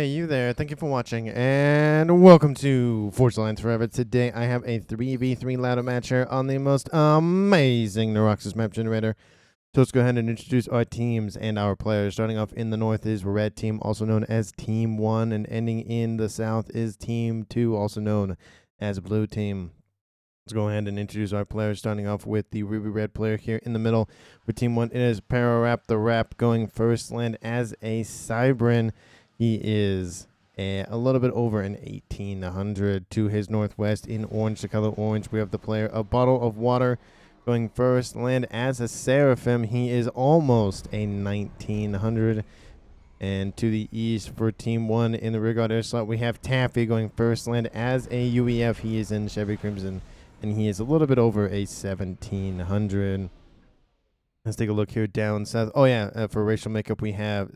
Hey, you there. Thank you for watching, and welcome to Forge Alliance Forever. Today, I have a 3v3 ladder match here on the most amazing Neuroxis map generator. So let's go ahead and introduce our teams and our players. Starting off in the north is Red Team, also known as Team 1, and ending in the south is Team 2, also known as Blue Team. Let's go ahead and introduce our players, starting off with the Ruby Red player here in the middle. For Team 1, it is Pararap the Rap going first land as a Cybran. He is a little bit over an 1800. To his northwest in orange, the color orange, we have the player A Bottle of Water going first land as a Seraphim. He is almost a 1900. And to the east for Team 1 in the rear guard air slot, we have Taffy going first land as a UEF. He is in Chevy Crimson, and he is a little bit over a 1700. Let's take a look here down south. Oh, yeah, for racial makeup, we have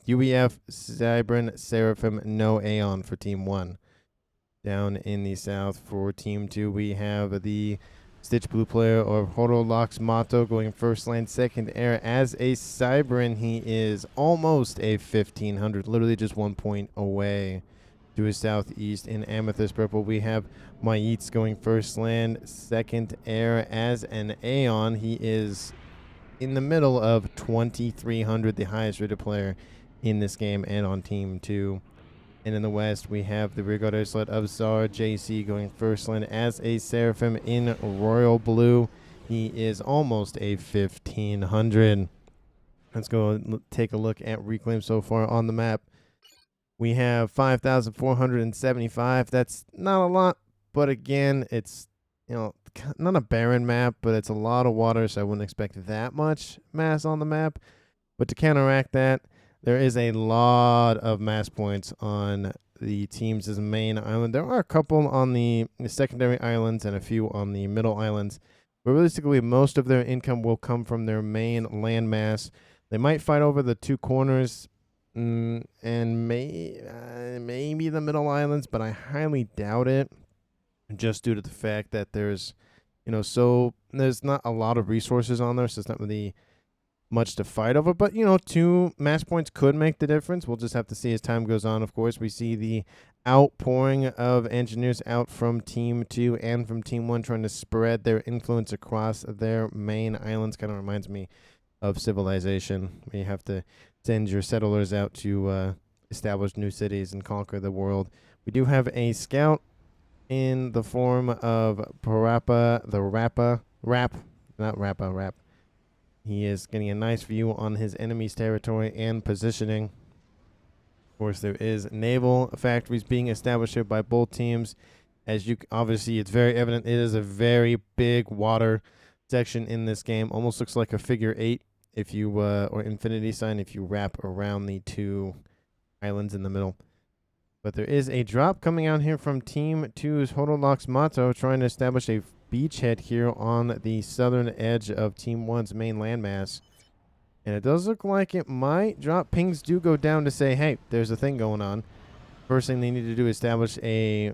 UEF, Cybran, Seraphim, no Aeon for Team 1. Down in the south for Team 2, we have the Stitch Blue player or Horolox Motto going first land, second air as a Cybran. He is almost a 1500, literally just 1 point away. To his southeast in Amethyst Purple, we have Maitz going first land, second air as an Aeon. He is in the middle of 2300, the highest rated player in this game and on Team 2. And in the west, we have the rear guard air slot of Zar JC going first land as a Seraphim in Royal Blue. He is almost a 1500. Let's go take a look at reclaim so far on the map. We have 5,475. That's not a lot, but again, it's, not a barren map, but it's a lot of water, so I wouldn't expect that much mass on the map. But to counteract that, there is a lot of mass points on the team's main island. There are a couple on the secondary islands and a few on the middle islands. But realistically, most of their income will come from their main landmass. They might fight over the two corners and maybe the middle islands, but I highly doubt it, just due to the fact that there's not a lot of resources on there, so it's not really much to fight over. But 2 mass points could make the difference. We'll just have to see as time goes on. Of course, we see the outpouring of engineers out from Team 2 and from Team 1, trying to spread their influence across their main islands. Kind of reminds me of Civilization, where you have to send your settlers out to establish new cities and conquer the world. We do have a scout in the form of Parappa the Rap. He is getting a nice view on his enemy's territory and positioning. Of course, there is naval factories being established here by both teams. Obviously, it's very evident it is a very big water section in this game. Almost looks like a figure 8 if you or infinity sign if you wrap around the 2 islands in the middle. But there is a drop coming out here from Team 2's Horolox Motto, trying to establish a beachhead here on the southern edge of Team 1's main landmass. And it does look like it might drop. Pings do go down to say, hey, there's a thing going on. First thing they need to do is establish a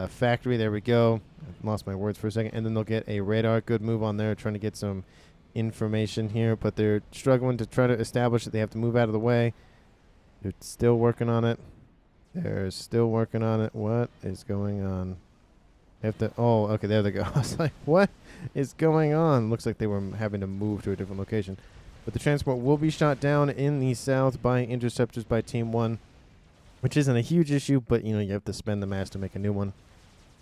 factory. There we go. I lost my words for a second. And then they'll get a radar. Good move on there, trying to get some information here. But they're struggling to try to establish it. They have to move out of the way. They're still working on it. They're still working on it. What is going on? Oh, okay, there they go. I was like, what is going on? Looks like they were having to move to a different location. But the transport will be shot down in the south by interceptors by Team 1, which isn't a huge issue, but, you have to spend the mass to make a new one.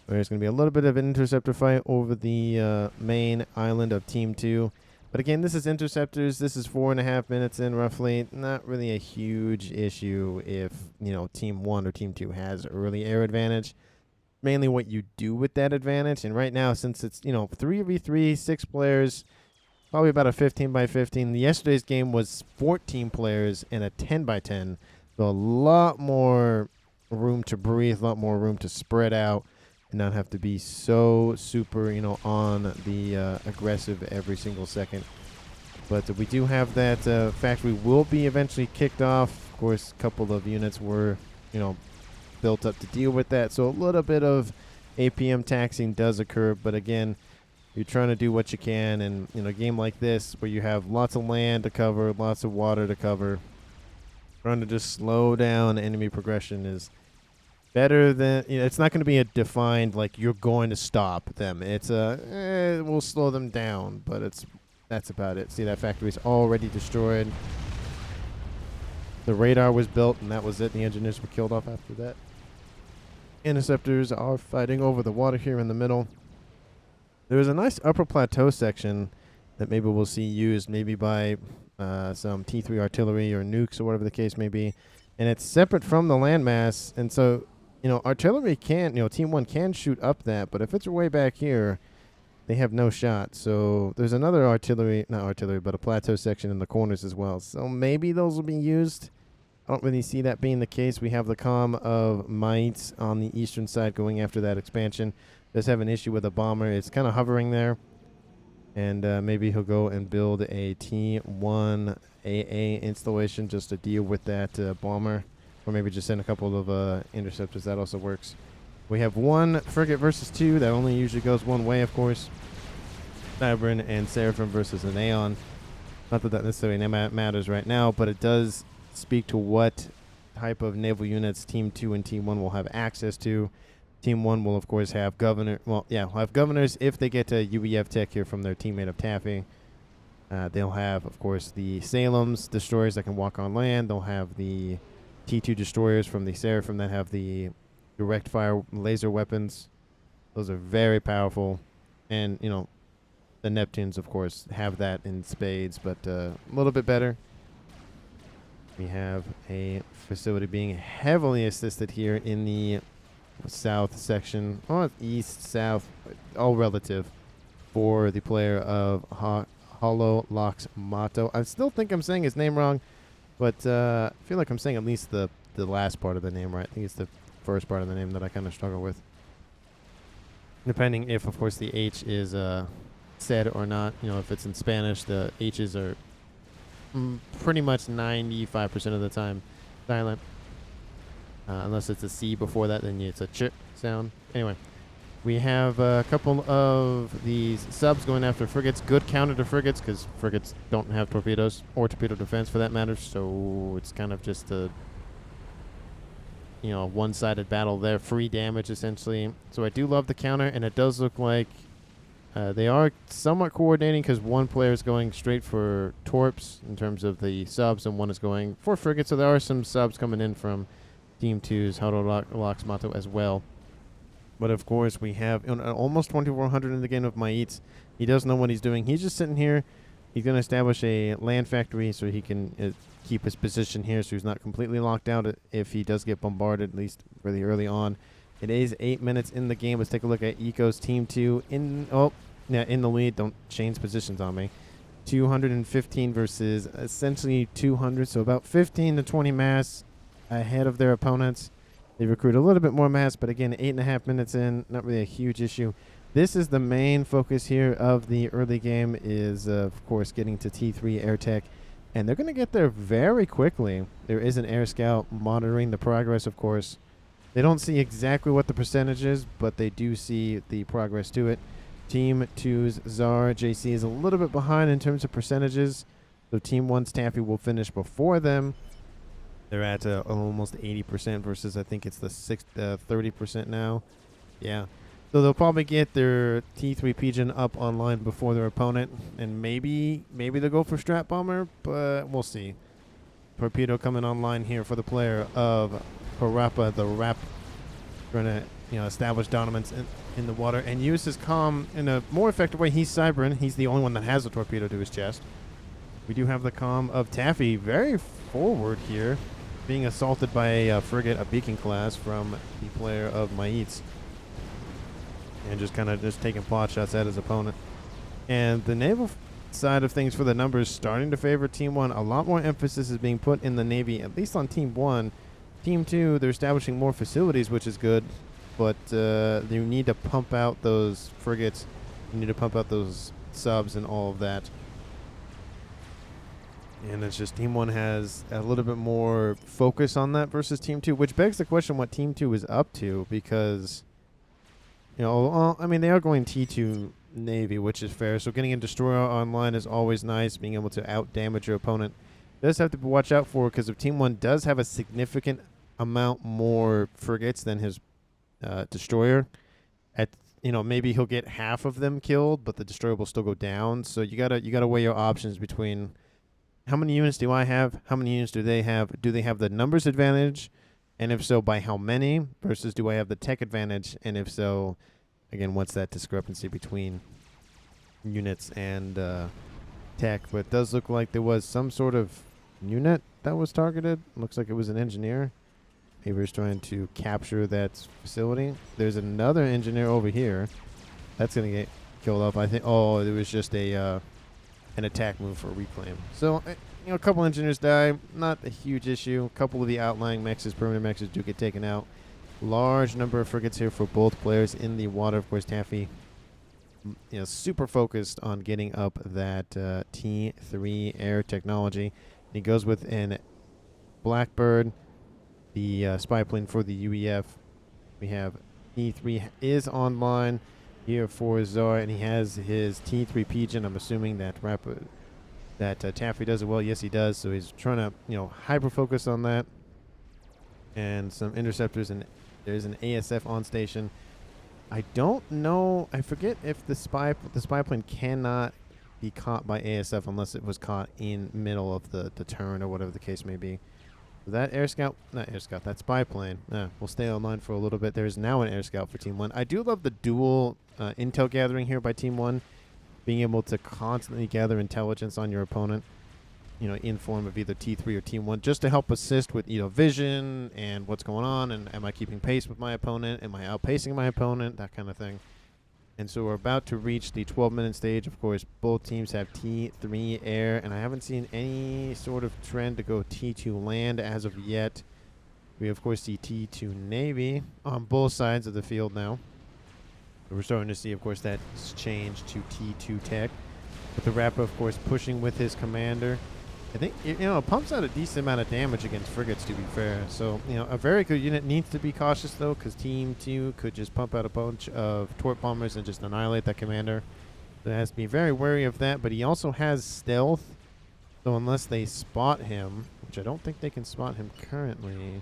There's going to be a little bit of an interceptor fight over the main island of Team 2. But again, this is interceptors. This is 4.5 minutes in, roughly. Not really a huge issue if, Team 1 or Team 2 has early air advantage. Mainly what you do with that advantage. And right now, since it's 3v3, 6 players, probably about a 15 by 15. Yesterday's game was 14 players and a 10 by 10, so a lot more room to breathe, a lot more room to spread out and not have to be so super on the aggressive every single second. But we do have that factory will be eventually kicked off. Of course, a couple of units were built up to deal with that, so a little bit of APM taxing does occur, but again, you're trying to do what you can, and a game like this where you have lots of land to cover, lots of water to cover, trying to just slow down enemy progression is better than, it's not going to be a defined, like, you're going to stop them. It's we'll slow them down, but that's about it. See, that factory's already destroyed. The radar was built, and that was it. The engineers were killed off after that. Interceptors are fighting over the water here in the middle. There's a nice upper plateau section that maybe we'll see used maybe by some T3 artillery or nukes or whatever the case may be. And it's separate from the landmass. And so, artillery can, Team 1 can shoot up that. But if it's way back here, they have no shot. So there's another not artillery, but a plateau section in the corners as well. So maybe those will be used. I don't really see that being the case. We have the comm of Mites on the eastern side going after that expansion. Does have an issue with a bomber. It's kind of hovering there. And maybe he'll go and build a T1 AA installation just to deal with that bomber. Or maybe just send a couple of interceptors. That also works. We have one frigate versus two. That only usually goes one way, of course. Cybran and Seraphim versus an Aeon. Not that necessarily matters right now, but it does speak to what type of naval units Team 2 and Team 1 will have access to. Team 1 will, of course, have will have governors if they get to UEF tech here from their teammate of Taffy. They'll have, of course, the Salem's destroyers that can walk on land. They'll have the T2 destroyers from the Seraphim that have the direct fire laser weapons. Those are very powerful. And, the Neptunes, of course, have that in spades, but a little bit better. We have a facility being heavily assisted here in the south section. Oh, east, south, all relative for the player of Hollow Locks Motto. I still think I'm saying his name wrong, but I feel like I'm saying at least the last part of the name right. I think it's the first part of the name that I kind of struggle with. Depending if, of course, the H is said or not. If it's in Spanish, the H's are pretty much 95% of the time silent. Unless it's a C before that, then it's a ch sound. Anyway, we have a couple of these subs going after frigates. Good counter to frigates, because frigates don't have torpedoes or torpedo defense for that matter. So it's kind of just a one-sided battle there. Free damage, essentially. So I do love the counter, and it does look like they are somewhat coordinating, because one player is going straight for torps in terms of the subs, and one is going for frigates. So there are some subs coming in from Team 2's Hollow Locks Motto as well. But of course, we have almost 2,400 in the game of Mites. He does know what he's doing. He's just sitting here. He's going to establish a land factory so he can keep his position here, so he's not completely locked out if he does get bombarded, at least really early on. It is 8 minutes in the game. Let's take a look at Eco's Team 2 in the lead. Don't change positions on me. 215 versus essentially 200, so about 15 to 20 mass ahead of their opponents. They recruit a little bit more mass, but again, 8.5 minutes in, not really a huge issue. This is the main focus here of the early game is, of course, getting to T3 air tech, and they're going to get there very quickly. There is an air scout monitoring the progress, of course. They don't see exactly what the percentage is, but they do see the progress to it. Team 2's Czar JC is a little bit behind in terms of percentages, so Team 1's Taffy will finish before them. They're at almost 80% versus I think it's the 30% now. Yeah. So they'll probably get their T3 Pigeon up online before their opponent, and maybe they'll go for Strat Bomber, but we'll see. Torpedo coming online here for the player of Parappa the Rap, trying to establish dominance in the water and use his comm in a more effective way. He's Cybran. He's the only one that has a torpedo to his chest. We do have the comm of Taffy very forward here, being assaulted by a frigate, a beacon class from the player of Mites, and just taking pot shots at his opponent. And the naval side of things for the numbers starting to favor Team 1. A lot more emphasis is being put in the Navy, at least on Team 1. Team 2, they're establishing more facilities, which is good, but you need to pump out those frigates. You need to pump out those subs and all of that. And it's just Team 1 has a little bit more focus on that versus Team 2, which begs the question what Team 2 is up to, because, they are going T2 Navy, which is fair. So getting a destroyer online is always nice, being able to out-damage your opponent does have to watch out for, because if Team 1 does have a significant amount more frigates than his destroyer, at maybe he'll get half of them killed, but the destroyer will still go down. So you gotta weigh your options between how many units do I have, how many units do they have, do they have the numbers advantage, and if so, by how many, versus do I have the tech advantage, and if so, again, what's that discrepancy between units and tech? But it does look like there was some sort of unit that was targeted. Looks like it was an engineer. Maybe he's trying to capture that facility. There's another engineer over here. That's going to get killed off. I think, oh, it was just an attack move for a reclaim. So, a couple engineers die. Not a huge issue. A couple of the outlying mexes, permanent mexes, do get taken out. Large number of frigates here for both players in the water. Of course, Taffy, super focused on getting up that T3 air technology. He goes with an Blackbird, the spy plane for the UEF. We have T3 is online here for Zar, and he has his T3 Pigeon. I'm assuming that Taffy does it well. Yes, he does. So he's trying to hyper focus on that, and some interceptors, and there's an ASF on station. I don't know. I forget if the spy plane cannot be caught by ASF unless it was caught in middle of the turn or whatever the case may be. That that spy plane. We'll stay online for a little bit. There is now an air scout for Team 1. I do love the dual intel gathering here by Team 1, being able to constantly gather intelligence on your opponent, in form of either T3 or Team 1, just to help assist with, vision and what's going on, and am I keeping pace with my opponent? Am I outpacing my opponent? That kind of thing. And so we're about to reach the 12-minute stage. Of course, both teams have T3 air, and I haven't seen any sort of trend to go T2 land as of yet. We, of course, see T2 Navy on both sides of the field now. We're starting to see, of course, that change to T2 tech. With the Rapper, of course, pushing with his commander. I think, it pumps out a decent amount of damage against frigates, to be fair. So, a very good unit needs to be cautious, though, because Team 2 could just pump out a bunch of torp bombers and just annihilate that commander. So it has to be very wary of that, but he also has stealth. So unless they spot him, which I don't think they can spot him currently,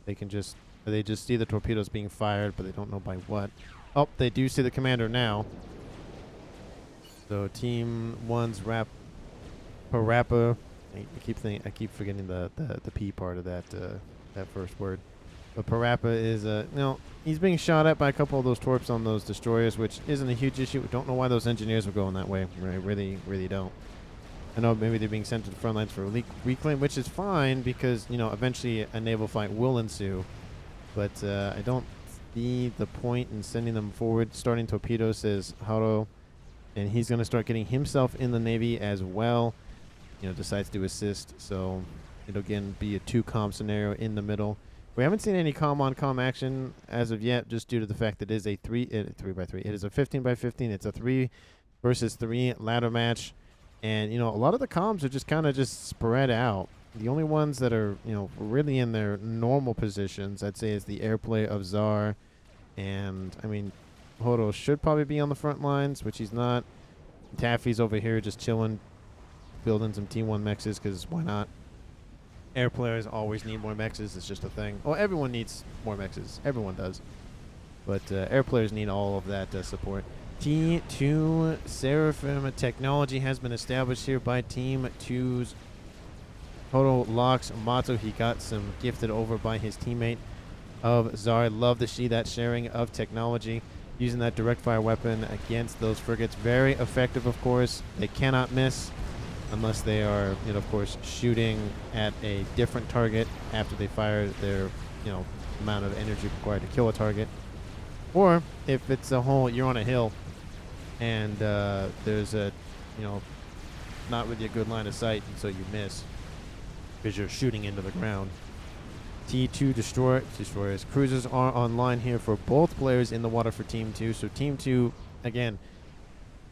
they just see the torpedoes being fired, but they don't know by what. Oh, they do see the commander now. So Team 1's Parappa. I keep forgetting the P part of that first word. But Parappa is he's being shot at by a couple of those torps on those destroyers, which isn't a huge issue. We don't know why those engineers were going that way. I really don't. I know maybe they're being sent to the front lines for a reclaim, which is fine because eventually a naval fight will ensue. But I don't see the point in sending them forward. Starting torpedoes, says Haro, and he's going to start getting himself in the Navy as well. Decides to assist, so it'll again be a 2-comm scenario in the middle. We haven't seen any comm-on-comm action as of yet, just due to the fact that it is a 3x3. It is a 15x15. It's a 3 versus 3 ladder match, and a lot of the comms are just kind of spread out. The only ones that are really in their normal positions, I'd say, is the airplay of Zar, and I mean, Horo should probably be on the front lines, which he's not. Taffy's over here just chilling, building some T1 mexes, because why not? Air players always need more mexes. It's just a thing. Well, everyone needs more mexes. Everyone does. But air players need all of that support. T2 Seraphim technology has been established here by Team 2's Total Locks Mato. He got some gifted over by his teammate of Zar. Love to see that sharing of technology. Using that direct fire weapon against those frigates. Very effective, of course. They cannot miss unless they are, of course, shooting at a different target after they fire their, amount of energy required to kill a target. Or if it's you're on a hill and there's a, not really a good line of sight, and so you miss because you're shooting into the ground. T2 destroyers. Cruisers are online here for both players in the water for Team 2. So Team 2, again,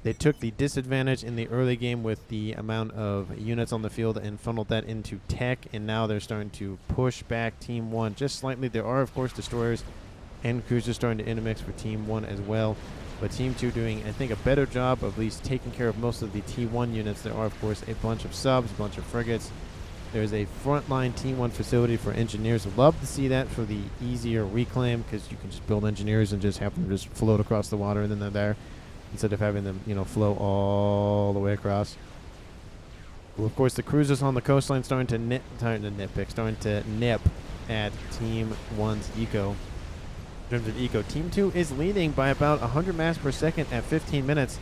they took the disadvantage in the early game with the amount of units on the field and funneled that into tech, and now they're starting to push back Team 1 just slightly. There are, of course, destroyers and cruisers starting to intermix for Team 1 as well. But Team 2 doing, I think, a better job of at least taking care of most of the T1 units. There are, of course, a bunch of subs, a bunch of frigates. There's a frontline T1 facility for engineers. Love to see that for the easier reclaim, because you can just build engineers and just have them just float across the water and then they're there, instead of having them, flow all the way across. Well, of course, the cruisers on the coastline starting to nip at Team 1's eco. In terms of eco, Team 2 is leading by about 100 mass per second at 15 minutes.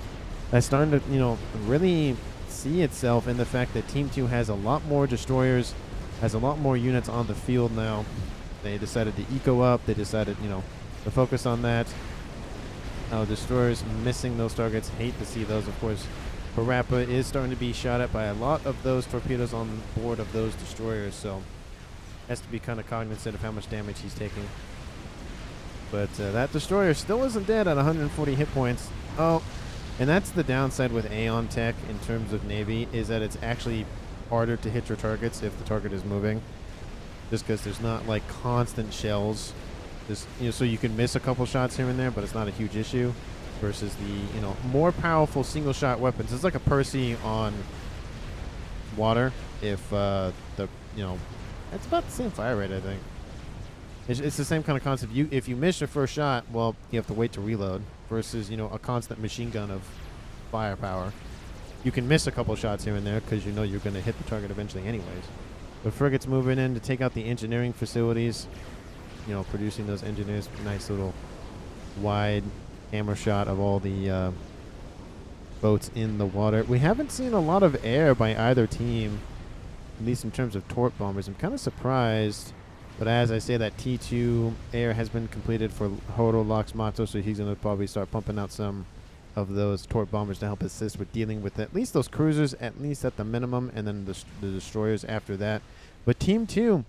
That's starting to, really see itself in the fact that Team 2 has a lot more destroyers, has a lot more units on the field now. They decided to eco up. They decided, to focus on that. Destroyers missing those targets. Hate to see those, of course. Parappa is starting to be shot at by a lot of those torpedoes on board of those destroyers, so has to be kind of cognizant of how much damage he's taking. But that destroyer still isn't dead at 140 hit points. Oh, and that's the downside with Aeon Tech in terms of Navy, is that it's actually harder to hit your targets if the target is moving, just because there's not like constant shells. Just, so you can miss a couple shots here and there, but it's not a huge issue. Versus the more powerful single shot weapons. It's like a Percy on water. If it's about the same fire rate, I think. It's the same kind of concept. If you miss your first shot, well, you have to wait to reload. Versus a constant machine gun of firepower. You can miss a couple shots here and there because you're going to hit the target eventually, anyways. The frigates moving in to take out the engineering facilities. Producing those engineers. Nice little wide hammer shot of all the boats in the water. We haven't seen a lot of air by either team, at least in terms of torp bombers. I'm kind of surprised, but as I say, that T2 air has been completed for Horo Lox Mato, so he's going to probably start pumping out some of those torp bombers to help assist with dealing with at least those cruisers, at least at the minimum, and then the destroyers after that. But Team 2,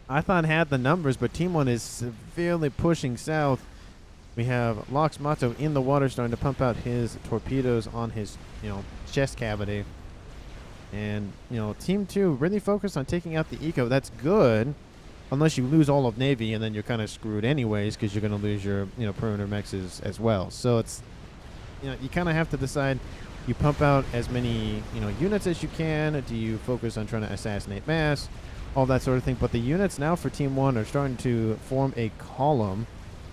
I thought had the numbers, but Team 1 is severely pushing south. We have Lox Mato in the water starting to pump out his torpedoes on his, chest cavity. And, Team 2 really focused on taking out the eco. That's good, unless you lose all of Navy, and then you're kind of screwed anyways, because you're going to lose your, perimeter mechs as well. So it's, you kind of have to decide. You pump out as many, units as you can. Do you focus on trying to assassinate mass? All that sort of thing. But the units now for Team 1 are starting to form a column.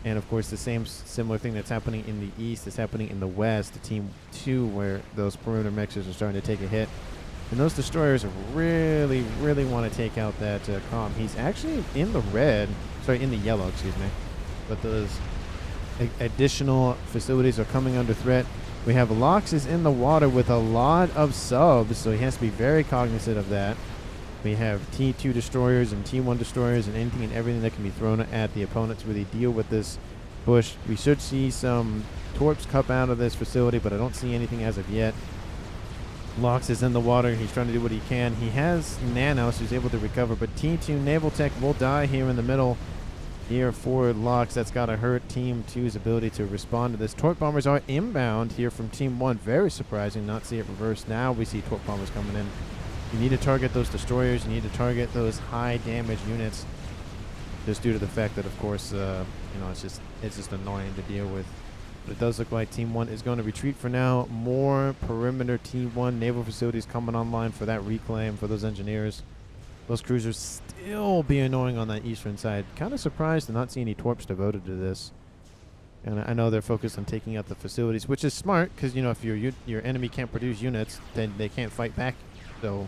And, of course, the same similar thing that's happening in the east is happening in the west, Team 2, where those perimeter mechs are starting to take a hit. And those destroyers really, really want to take out that comm. He's actually in the red. Sorry, in the yellow, excuse me. But those additional facilities are coming under threat. We have Lox is in the water with a lot of subs, so he has to be very cognizant of that. We have T2 destroyers and T1 destroyers and anything and everything that can be thrown at the opponent to really deal with this push. We should see some torps come out of this facility, but I don't see anything as of yet. Lox is in the water. He's trying to do what he can. He has Nanos who's able to recover, but T2 Naval Tech will die here in the middle. Here for Lox, that's got to hurt Team 2's ability to respond to this. Torp bombers are inbound here from Team 1. Very surprising not see it reversed. Now we see torp bombers coming in. You need to target those destroyers. You need to target those high damage units, just due to the fact that, of course, it's just annoying to deal with. But it does look like Team 1 is going to retreat for now. More perimeter T1 naval facilities coming online for that reclaim for those engineers. Those cruisers still be annoying on that eastern side. Kind of surprised to not see any torps devoted to this. And I know they're focused on taking out the facilities, which is smart because, if your enemy can't produce units, then they can't fight back. So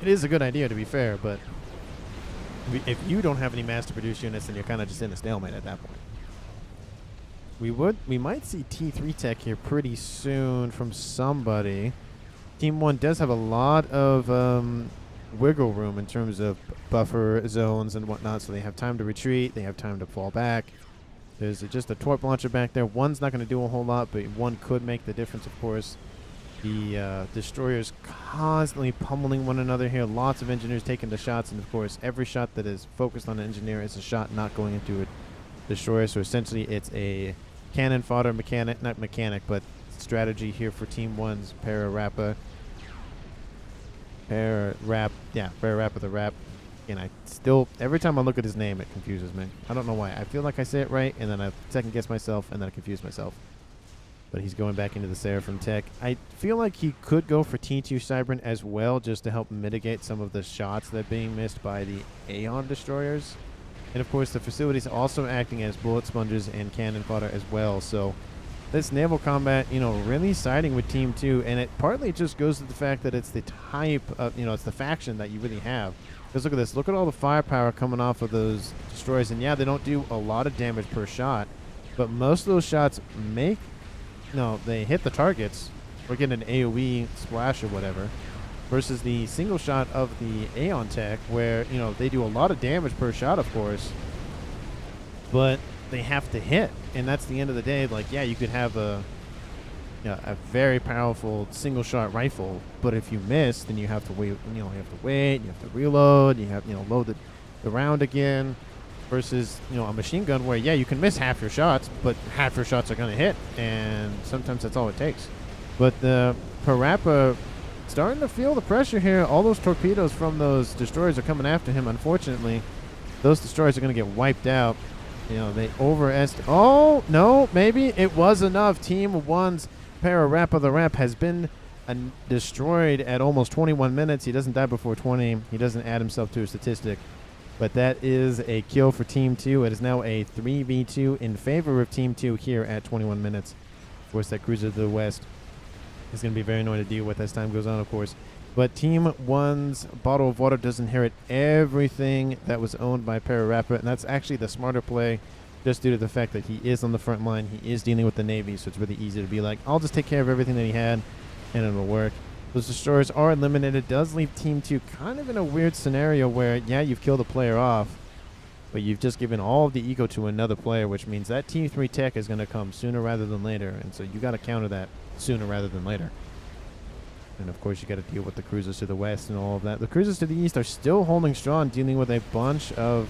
it is a good idea, to be fair, but if you don't have any mass to produce units, then you're kind of just in a stalemate at that point. We might see T3 tech here pretty soon from somebody. Team 1 does have a lot of wiggle room in terms of buffer zones and whatnot, so they have time to retreat, they have time to fall back. There's just a torp launcher back there. One's not going to do a whole lot, but one could make the difference, of course. The destroyers constantly pummeling one another here. Lots of engineers taking the shots, and of course, every shot that is focused on an engineer is a shot not going into a destroyer. So essentially, it's a cannon fodder not mechanic, but strategy here for Team 1's Pararappa the Rap. And I still, every time I look at his name, it confuses me. I don't know why. I feel like I say it right, and then I second guess myself, and then I confuse myself. But he's going back into the Seraphim tech. I feel like he could go for T2 Cybran as well, just to help mitigate some of the shots that are being missed by the Aeon Destroyers. And of course, the facility's also acting as bullet sponges and cannon fodder as well. So this naval combat, you know, really siding with Team 2, and it partly just goes to the fact that it's the type of, you know, it's the faction that you really have. Because look at this. Look at all the firepower coming off of those destroyers. And yeah, they don't do a lot of damage per shot, but most of those shots make, no, they hit the targets or get an AoE splash or whatever, versus the single shot of the Aeon tech where, you know, they do a lot of damage per shot, of course, but they have to hit. And that's the end of the day. Like, yeah, you could have a very powerful single shot rifle, but if you miss, then you have to wait, you know, you have to wait, you have to reload, you have, you know, load the round again, versus, you know, a machine gun where, yeah, you can miss half your shots, but half your shots are going to hit, and sometimes that's all it takes. But the Parappa starting to feel the pressure here. All those torpedoes from those destroyers are coming after him. Unfortunately, those destroyers are going to get wiped out. You know, they overestimate. Oh, no, maybe it was enough. Team 1's Parappa the Rap has been destroyed at almost 21 minutes. He doesn't die before 20. He doesn't add himself to a statistic. But that is a kill for Team 2. It is now a 3v2 in favor of Team 2 here at 21 minutes. Of course, that cruiser to the west is going to be very annoying to deal with as time goes on, of course. But Team 1's Bottle of Water does inherit everything that was owned by Parappa, and that's actually the smarter play, just due to the fact that he is on the front line. He is dealing with the Navy, so it's really easy to be like, I'll just take care of everything that he had, and it'll work. Those destroyers are eliminated. It does leave Team 2 kind of in a weird scenario where, yeah, you've killed a player off, but you've just given all of the eco to another player, which means that Team 3 tech is going to come sooner rather than later, and so you got to counter that sooner rather than later. And of course, you got to deal with the cruisers to the west and all of that. The cruisers to the east are still holding strong, dealing with a bunch of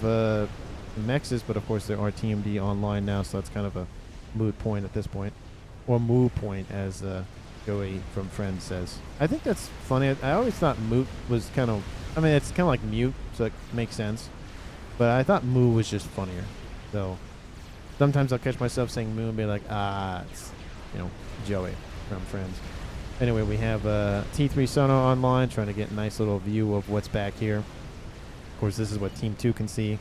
mexes, but of course there are TMD online now, so that's kind of a moot point at this point, or moo point, as Joey from Friends says. I think that's funny. I always thought moot was kind of, I mean, it's kind of like mute, so it makes sense. But I thought moo was just funnier. So sometimes I'll catch myself saying moo and be like, it's, you know, Joey from Friends. Anyway, we have T3 Sonar online, trying to get a nice little view of what's back here. Of course, this is what Team 2 can see.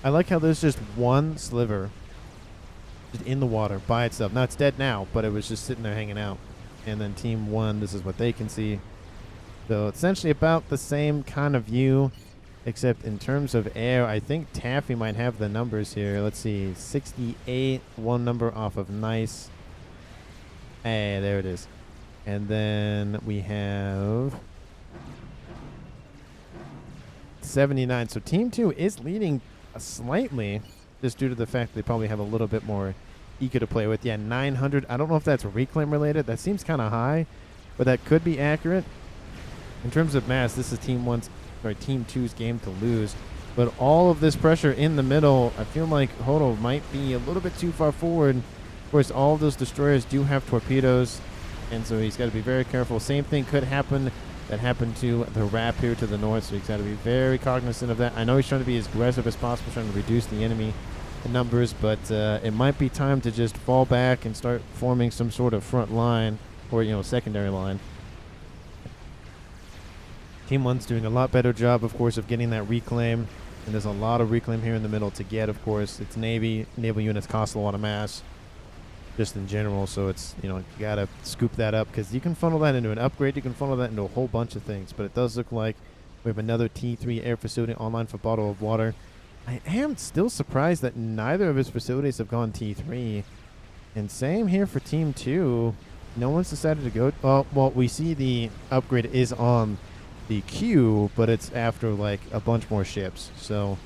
I like how there's just one sliver just in the water by itself. Now, it's dead now, but it was just sitting there hanging out. And then Team 1, this is what they can see. So essentially about the same kind of view, except in terms of air, I think Taffy might have the numbers here. Let's see, 68, one number off of nice. Hey, there it is. And then we have 79. So Team 2 is leading slightly, just due to the fact that they probably have a little bit more eco to play with. Yeah, 900. I don't know if that's reclaim related. That seems kind of high, but that could be accurate. In terms of mass, this is Team 2's game to lose. But all of this pressure in the middle, I feel like Hodo might be a little bit too far forward. Of course, all of those destroyers do have torpedoes, and so he's got to be very careful. Same thing could happen that happened to the Rap here to the north, so he's got to be very cognizant of that. I know he's trying to be as aggressive as possible, trying to reduce the enemy numbers, but it might be time to just fall back and start forming some sort of front line, or, you know, secondary line. Team 1's doing a lot better job, of course, of getting that reclaim, and there's a lot of reclaim here in the middle to get, of course. It's Navy. Naval units cost a lot of mass, just in general, so it's, you know, you gotta scoop that up, because you can funnel that into an upgrade, you can funnel that into a whole bunch of things. But it does look like we have another T3 air facility online for Bottle of Water. I am still surprised that neither of his facilities have gone T3, and same here for Team 2. No one's decided to go. Well, we see the upgrade is on the queue, but it's after like a bunch more ships, so.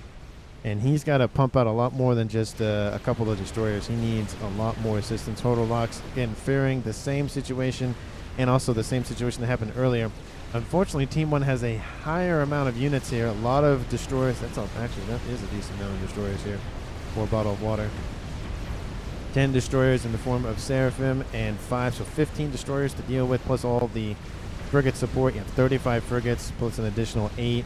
And he's got to pump out a lot more than just a couple of destroyers. He needs a lot more assistance. Total locks, again, fearing the same situation, and also the same situation that happened earlier. Unfortunately, Team 1 has a higher amount of units here. A lot of destroyers. That's all. Actually, that is a decent amount of destroyers here for Bottle of Water. 10 destroyers in the form of Seraphim and 5, so 15 destroyers to deal with, plus all the frigate support. You have 35 frigates, plus an additional 8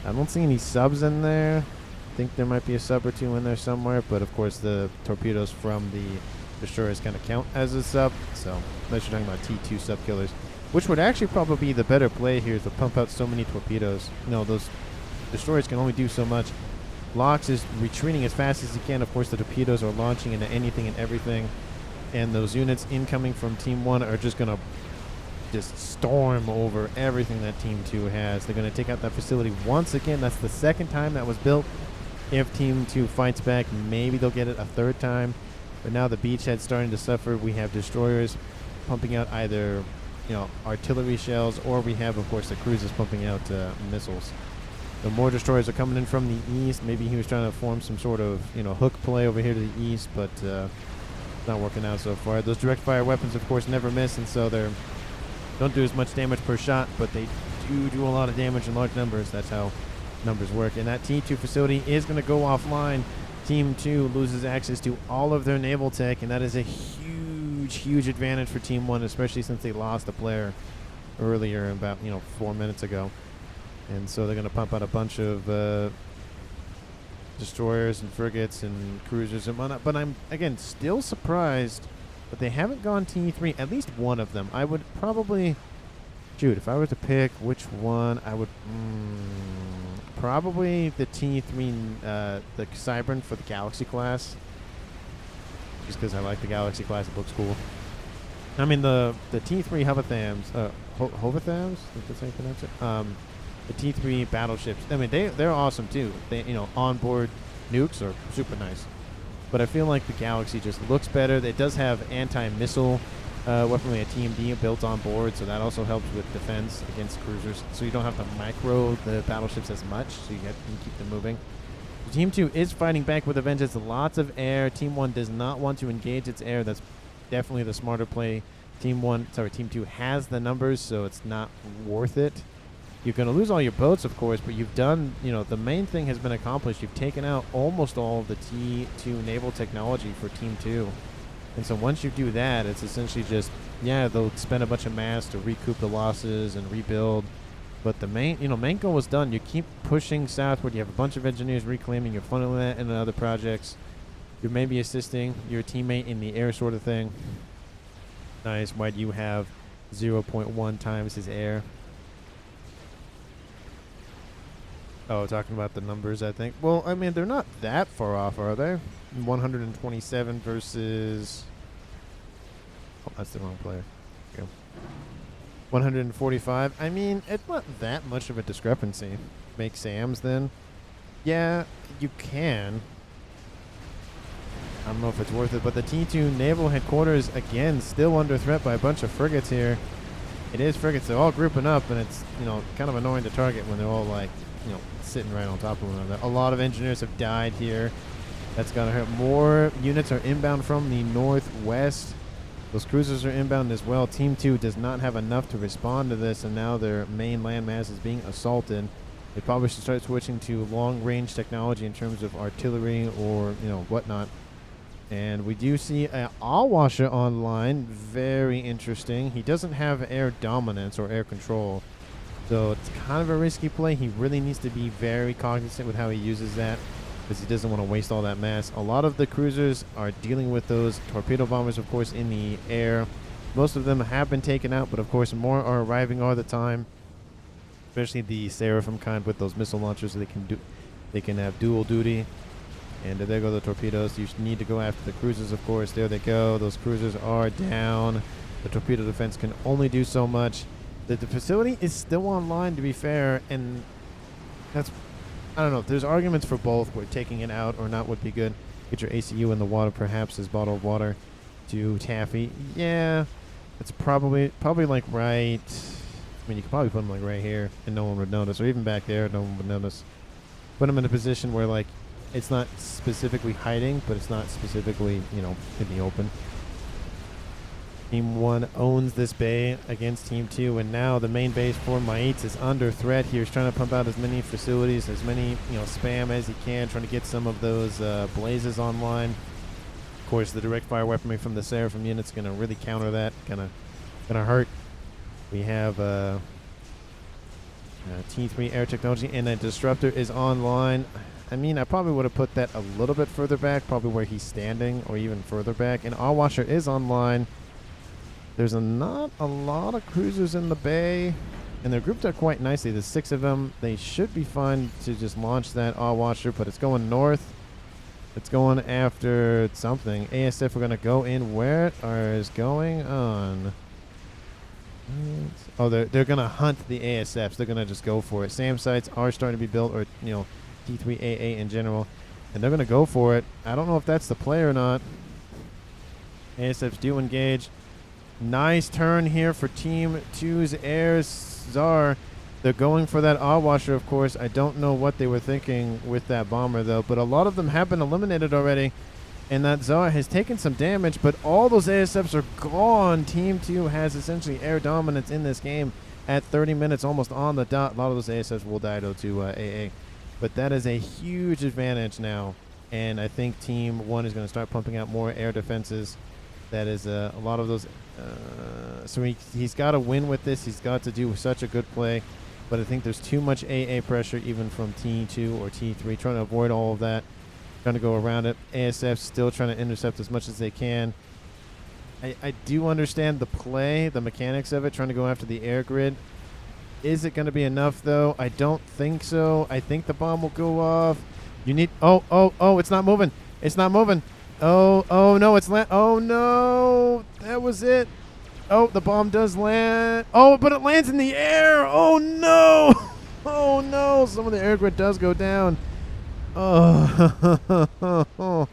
I don't see any subs in there. I think there might be a sub or two in there somewhere, but of course the torpedoes from the destroyers kind of count as a sub. So unless you're talking about T2 sub killers, which would actually probably be the better play here, to pump out so many torpedoes. No, those destroyers can only do so much. Lox is retreating as fast as he can. Of course, the torpedoes are launching into anything and everything, and those units incoming from Team 1 are just going to just storm over everything that Team 2 has. They're going to take out that facility once again. That's the second time that was built. If Team 2 fights back, maybe they'll get it a third time. But now the beachhead's starting to suffer. We have destroyers pumping out either, you know, artillery shells, or we have, of course, the cruisers pumping out missiles. The more destroyers are coming in from the east. Maybe he was trying to form some sort of, you know, hook play over here to the east, but not working out so far. Those direct fire weapons, of course, never miss, and so they're don't do as much damage per shot, but they do a lot of damage in large numbers. That's how numbers work. And that T2 facility is going to go offline. Team 2 loses access to all of their naval tech, and that is a huge advantage for Team 1, especially since they lost a player earlier, about 4 minutes ago. And so they're going to pump out a bunch of destroyers and frigates and cruisers and whatnot. But I'm, again, still surprised that they haven't gone T3, at least one of them. I would probably, shoot, if I were to pick which one, I would probably the T3, the Cybran for the Galaxy class. Just because I like the Galaxy class, it looks cool. I mean, the T3 Hovathams, Hovathams? That's how you pronounce it? The T3 battleships, I mean, they're awesome too. They, onboard nukes are super nice. But I feel like the Galaxy just looks better. It does have anti-missile weaponry, a TMD built on board, so that also helps with defense against cruisers. So you don't have to micro the battleships as much, so you can keep them moving. Team 2 is fighting back with a vengeance. Lots of air. Team 1 does not want to engage its air. That's definitely the smarter play. Team 2 has the numbers, so it's not worth it. You're going to lose all your boats, of course, but you've done, the main thing has been accomplished. You've taken out almost all of the T2 naval technology for Team 2. And so once you do that, it's essentially just, yeah, they'll spend a bunch of mass to recoup the losses and rebuild. But the main goal is done. You keep pushing southward. You have a bunch of engineers reclaiming. You're funneling that into other projects. You're maybe assisting your teammate in the air sort of thing. Nice. Why do you have 0.1 times his air? Oh, talking about the numbers, I think. Well, I mean, they're not that far off, are they? 127 versus... Oh, that's the wrong player. Okay. 145. I mean, it's not that much of a discrepancy. Make SAMs, then. Yeah, you can. I don't know if it's worth it, but the T2 naval headquarters, again, still under threat by a bunch of frigates here. It is frigates. They're all grouping up, and it's, kind of annoying to target when they're all, like, sitting right on top of one another. A lot of engineers have died here. That's gonna hurt. More units are inbound from the northwest. Those cruisers are inbound as well. Team 2 does not have enough to respond to this, and now their main landmass is being assaulted. They probably should start switching to long-range technology in terms of artillery or whatnot. And we do see Allwasher online. Very interesting. He doesn't have air dominance or air control, so it's kind of a risky play. He really needs to be very cognizant with how he uses that, because he doesn't want to waste all that mass. A lot of the cruisers are dealing with those torpedo bombers, of course, in the air. Most of them have been taken out, but of course more are arriving all the time, especially the Seraphim kind with those missile launchers. So they can have dual duty. And there go the torpedoes. You need to go after the cruisers, of course. There they go. Those cruisers are down. The torpedo defense can only do so much. The facility is still online, to be fair, and that's, I don't know, there's arguments for both, where taking it out or not would be good. Get your ACU in the water, perhaps as bottled water to taffy. Yeah, it's probably like right, I mean, you could probably put them like right here and no one would notice, or even back there, no one would notice. Put them in a position where, like, it's not specifically hiding, but it's not specifically, in the open. Team 1 owns this bay against Team 2, and now the main base for Maitz is under threat here. He's trying to pump out as many facilities, as many, spam as he can, trying to get some of those blazes online. Of course, the direct fire weaponry from the Seraphim unit's going to really counter that, gonna hurt. We have T3 air technology, and that Disruptor is online. I mean, I probably would have put that a little bit further back, probably where he's standing, or even further back. And our washer is online. There's not a lot of cruisers in the bay, and they're grouped up quite nicely. There's 6 of them. They should be fine to just launch that our washer, but it's going north. It's going after something. ASF are going to go in. Where is going on? Oh, they're going to hunt the ASFs. They're going to just go for it. SAM sites are starting to be built, or, you know, T3AA in general, and they're going to go for it. I don't know if that's the play or not. ASFs do engage. Nice turn here for Team 2's Air Czar. They're going for that washer, of course. I don't know what they were thinking with that bomber, though, but a lot of them have been eliminated already, and that Czar has taken some damage, but all those ASFs are gone. Team 2 has essentially air dominance in this game at 30 minutes, almost on the dot. A lot of those ASFs will die, though, to AA. But that is a huge advantage now, and I think Team 1 is going to start pumping out more air defenses. That is a lot of those. So he's got to win with this. He's got to do such a good play. But I think there's too much AA pressure even from T2 or T3, trying to avoid all of that, trying to go around it. ASF still trying to intercept as much as they can. I do understand the play, the mechanics of it, trying to go after the air grid. Is it going to be enough, though? I don't think so. I think the bomb will go off. You need... Oh, it's not moving. It's not moving. Oh, no, it's land... Oh, no. That was it. Oh, the bomb does land. Oh, but it lands in the air. Oh, no. Oh, no. Some of the air grid does go down. Oh.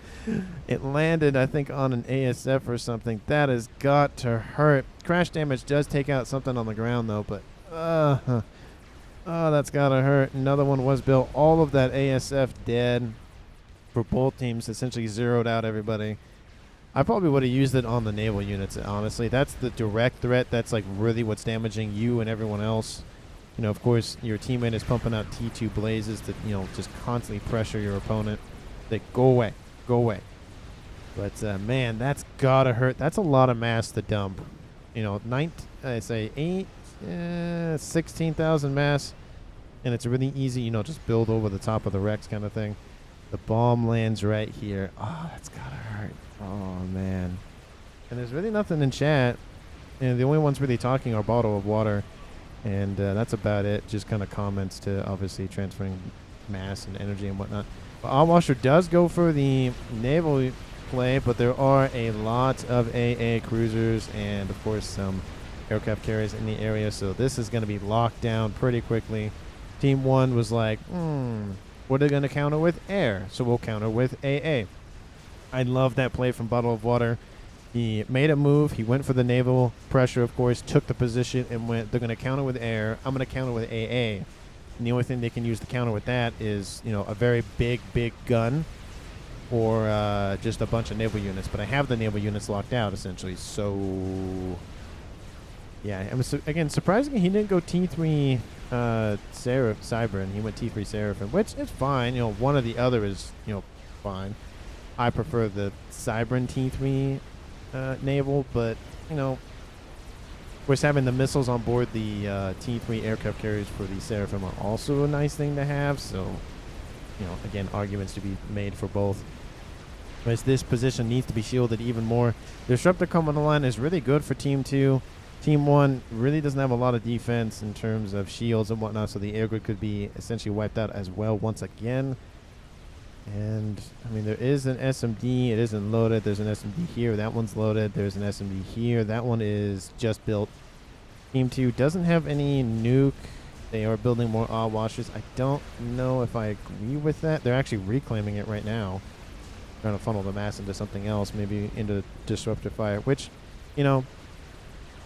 It landed, I think, on an ASF or something. That has got to hurt. Crash damage does take out something on the ground, though, but... Oh, that's got to hurt. Another one was built. All of that ASF dead for both teams. Essentially zeroed out everybody. I probably would have used it on the naval units, honestly. That's the direct threat. That's like really what's damaging you and everyone else. You know, of course, your teammate is pumping out T2 blazes to, you know, just constantly pressure your opponent. They go away. Go away. But, man, that's got to hurt. That's a lot of mass to dump. You know, 16,000 mass. And it's really easy, you know, just build over the top of the wrecks kind of thing. The bomb lands right here. Oh, that's got to hurt. Oh, man. And there's really nothing in chat. And the only ones really talking are Bottle of Water. And that's about it. Just kind of comments to obviously transferring mass and energy and whatnot. But Allwasher does go for the naval play, but there are a lot of AA cruisers and, of course, some aircraft carriers in the area. So this is going to be locked down pretty quickly. Team 1 was like, what are they going to counter with? Air. So we'll counter with AA. I love that play from Bottle of Water. He made a move. He went for the naval pressure, of course, took the position and went, they're going to counter with air. I'm going to counter with AA. And the only thing they can use to counter with that is, you know, a very big gun or just a bunch of naval units. But I have the naval units locked out, essentially. So, yeah. Again, surprisingly, he didn't go T3 Cybran. He went T3 Seraphim, which is fine. You know, one or the other is, you know, fine. I prefer the Cybran T3 naval, but, you know, of course, having the missiles on board the T3 aircraft carriers for the Seraphim are also a nice thing to have. So, you know, again, arguments to be made for both. Whereas this position needs to be shielded even more. The Disruptor coming on the line is really good for Team 2. Team 1 really doesn't have a lot of defense in terms of shields and whatnot, so the air grid could be essentially wiped out as well once again. And, I mean, there is an SMD. It isn't loaded. There's an SMD here. That one's loaded. There's an SMD here. That one is just built. Team 2 doesn't have any nuke. They are building more washers. I don't know if I agree with that. They're actually reclaiming it right now. Trying to funnel the mass into something else, maybe into Disruptor Fire, which, you know,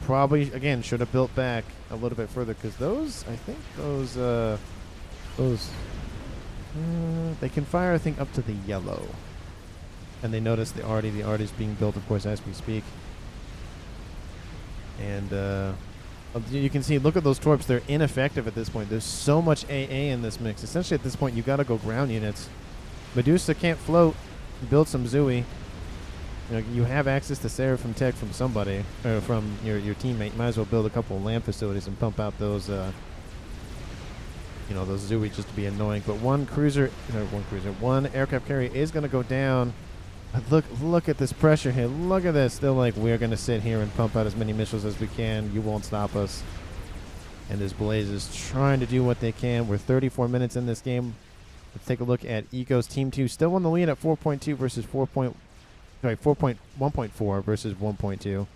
probably, again, should have built back a little bit further, because those, I think those, they can fire, I think, up to the yellow. And they notice the arty is being built, of course, as we speak. And you can see, look at those torps. They're ineffective at this point. There's so much AA in this mix. Essentially, at this point, you got to go ground units. Medusa can't float. Build some Zooey. You know, you have access to Seraphim Tech from somebody, or from your teammate. Might as well build a couple of land facilities and pump out those you know, those Zooey just to be annoying. But one aircraft carrier is going to go down. But look at this pressure here. Look at this. They're like, we're going to sit here and pump out as many missiles as we can. You won't stop us. And this Blaze is trying to do what they can. We're 34 minutes in this game. Let's take a look at Eco's Team 2. Still on the lead at 4.2 versus 1.4 versus 1.2.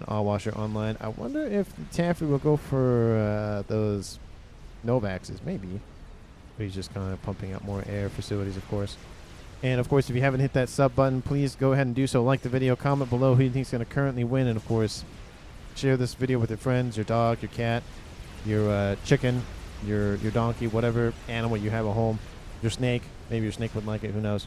All Washer online. I wonder if Taffy will go for those Novaxes. Maybe. But he's just kind of pumping out more air facilities, of course. And, of course, if you haven't hit that sub button, please go ahead and do so. Like the video, comment below who you think is going to currently win. And, of course, share this video with your friends, your dog, your cat, your chicken, your donkey, whatever animal you have at home. Your snake. Maybe your snake would like it. Who knows?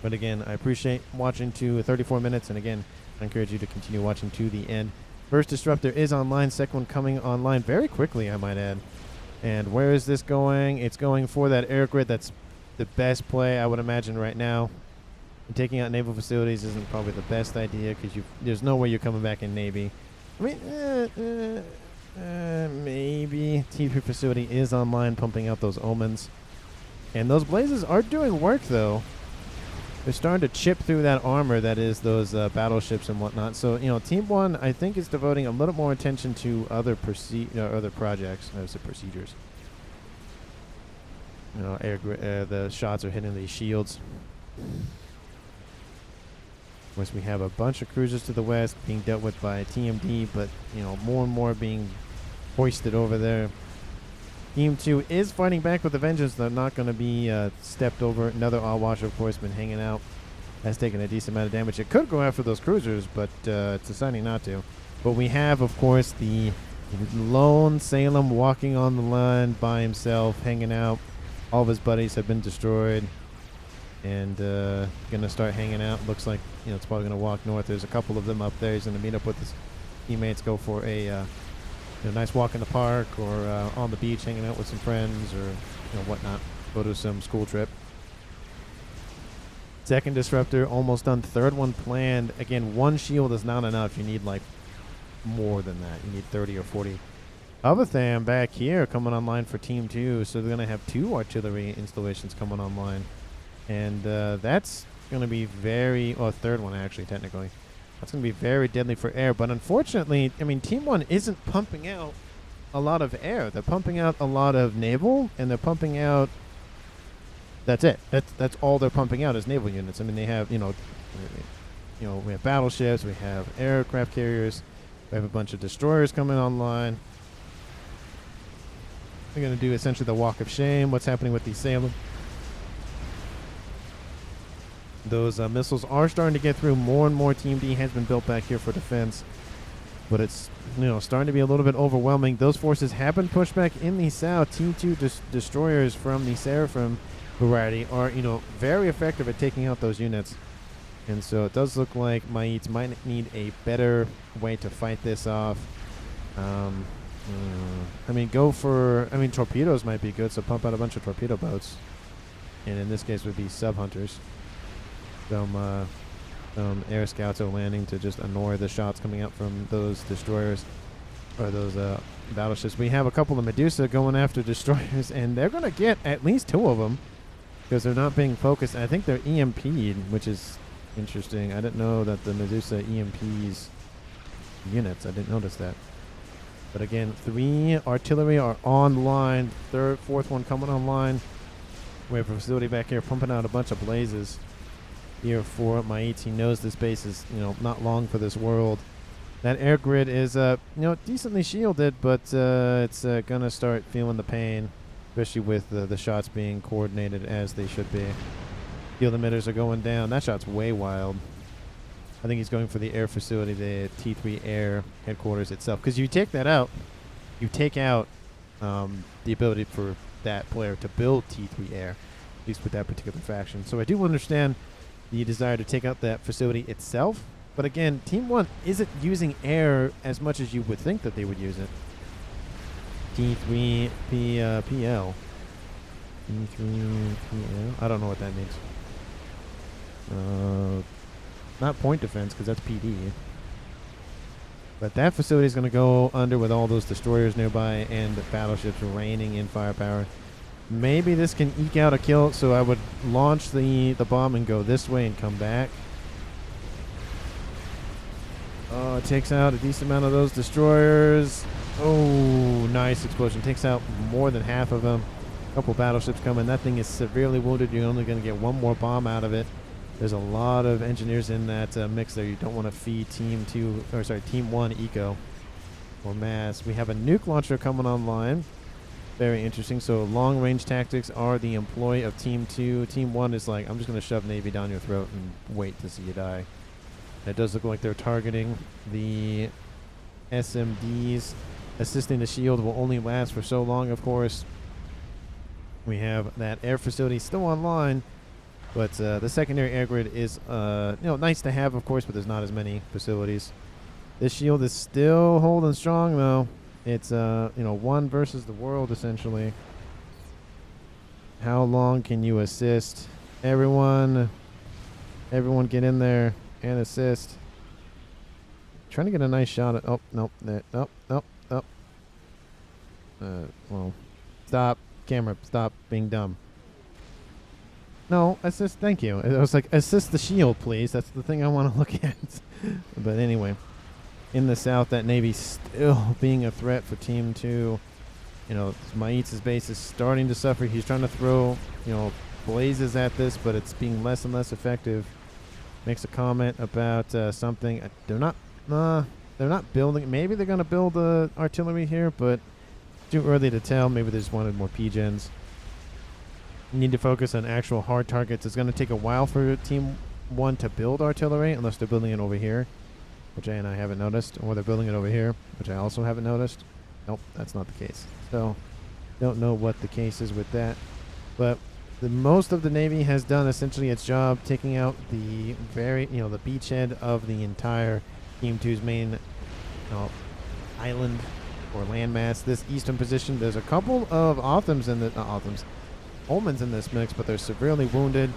But, again, I appreciate watching to 34 minutes. And, again, I encourage you to continue watching to the end. First Disruptor is online. Second one coming online very quickly, I might add. And where is this going? It's going for that air grid. That's the best play, I would imagine, right now. And taking out naval facilities isn't probably the best idea because there's no way you're coming back in Navy. I mean, maybe T3 facility is online, pumping out those omens. And those Blazes are doing work, though. They're starting to chip through that armor that is those battleships and whatnot. So, you know, Team 1, I think, is devoting a little more attention to other projects. I said procedures. You know, the shots are hitting these shields. Of course, we have a bunch of cruisers to the west being dealt with by TMD, but, you know, more and more being hoisted over there. Team 2 is fighting back with a vengeance. They're not going to be stepped over. Another All Washer, of course, been hanging out. Has taken a decent amount of damage. It could go after those cruisers, but it's deciding not to. But we have, of course, the lone Salem walking on the line by himself, hanging out. All of his buddies have been destroyed. And gonna start hanging out. Looks like, you know, it's probably gonna walk north. There's a couple of them up there. He's gonna meet up with his teammates, go for a nice walk in the park or on the beach, hanging out with some friends or whatnot. Go to some school trip. Second Disruptor almost done. Third one planned. Again, one shield is not enough. You need like more than that. You need 30 or 40. Other Tham back here coming online for Team 2. So they're going to have 2 artillery installations coming online. And that's going to be third one actually, technically. That's going to be very deadly for air. But unfortunately, I mean, Team 1 isn't pumping out a lot of air. They're pumping out a lot of naval, and they're pumping out... That's it. That's all they're pumping out is naval units. I mean, they have, we have battleships, we have aircraft carriers, we have a bunch of destroyers coming online. We're going to do essentially the walk of shame. What's happening with these Salem? Those missiles are starting to get through. More and more Team D has been built back here for defense. But it's, starting to be a little bit overwhelming. Those forces have been pushed back in the south. Team 2 destroyers from the Seraphim variety are, very effective at taking out those units. And so it does look like Maites might need a better way to fight this off. Torpedoes might be good, so pump out a bunch of torpedo boats. And in this case would be sub-hunters. Some air scouts are landing to just annoy the shots coming out from those destroyers or those battleships. We have a couple of Medusa going after destroyers, and they're going to get at least 2 of them because they're not being focused. I think they're EMP'd, which is interesting. I didn't know that the Medusa EMPs units. I didn't notice that. But again, 3 artillery are online. Fourth one coming online. We have a facility back here pumping out a bunch of blazes here for Maites. He knows this base is, not long for this world. That air grid is, decently shielded, but it's going to start feeling the pain, especially with the shots being coordinated as they should be. Field emitters are going down. That shot's way wild. I think he's going for the air facility, the T3 Air headquarters itself. Because you take that out, you take out the ability for that player to build T3 Air, at least with that particular faction. So I do understand the desire to take out that facility itself. But again, Team 1 isn't using air as much as you would think that they would use it. T3 PL. T3 PL? I don't know what that means. Not point defense, because that's PD. But that facility is going to go under with all those destroyers nearby and the battleships raining in firepower. Maybe this can eke out a kill, so I would launch the bomb and go this way and come back. Oh, it takes out a decent amount of those destroyers. Oh, nice explosion. Takes out more than half of them. A couple battleships coming. That thing is severely wounded. You're only going to get one more bomb out of it. There's a lot of engineers in that mix there. You don't want to feed Team 1 eco or mass. We have a nuke launcher coming online. Very interesting. So long-range tactics are the employ of Team 2. Team 1 is like, I'm just going to shove Navy down your throat and wait to see you die. It does look like they're targeting the SMDs. Assisting the shield will only last for so long, of course. We have that air facility still online. But the secondary air grid is, nice to have, of course, but there's not as many facilities. This shield is still holding strong, though. It's, one versus the world, essentially. How long can you assist? Everyone get in there and assist. Trying to get a nice shot at... Oh, nope. Nope. Well, stop. Camera, stop being dumb. No, assist, thank you. I was like, assist the shield, please. That's the thing I want to look at. But anyway, in the south, that Navy's still being a threat for Team 2. Maïtz's base is starting to suffer. He's trying to throw, blazes at this, but it's being less and less effective. Makes a comment about something. They're not building. Maybe they're going to build the artillery here, but too early to tell. Maybe they just wanted more P-gens. Need to focus on actual hard targets. It's going to take a while for Team 1 to build artillery, unless they're building it over here, which I haven't noticed, or they're building it over here, which I also haven't noticed. Nope, that's not the case. So, don't know what the case is with that. But most of the Navy has done essentially its job, taking out the the beachhead of the entire Team 2's main island or landmass. This eastern position, there's a couple of Ullmans in this mix, but they're severely wounded.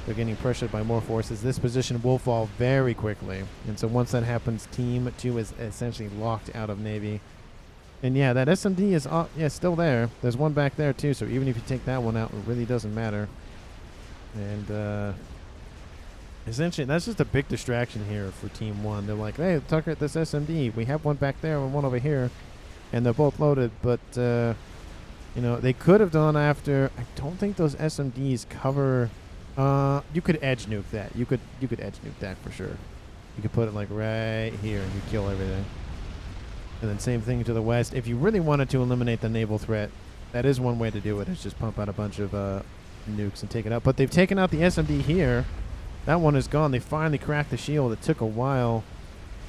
They're getting pressured by more forces. This position will fall very quickly. And so once that happens, Team 2 is essentially locked out of Navy. And yeah, that SMD is still there. There's one back there too, so even if you take that one out, it really doesn't matter. And essentially, that's just a big distraction here for Team 1. They're like, hey, target this SMD. We have one back there and one over here. And they're both loaded, but... they could have done after. I don't think those SMDs cover. You could edge nuke that. You could edge nuke that for sure. You could put it like right here and you kill everything. And then same thing to the west. If you really wanted to eliminate the naval threat, that is one way to do it. Is just pump out a bunch of nukes and take it out. But they've taken out the SMD here. That one is gone. They finally cracked the shield. It took a while.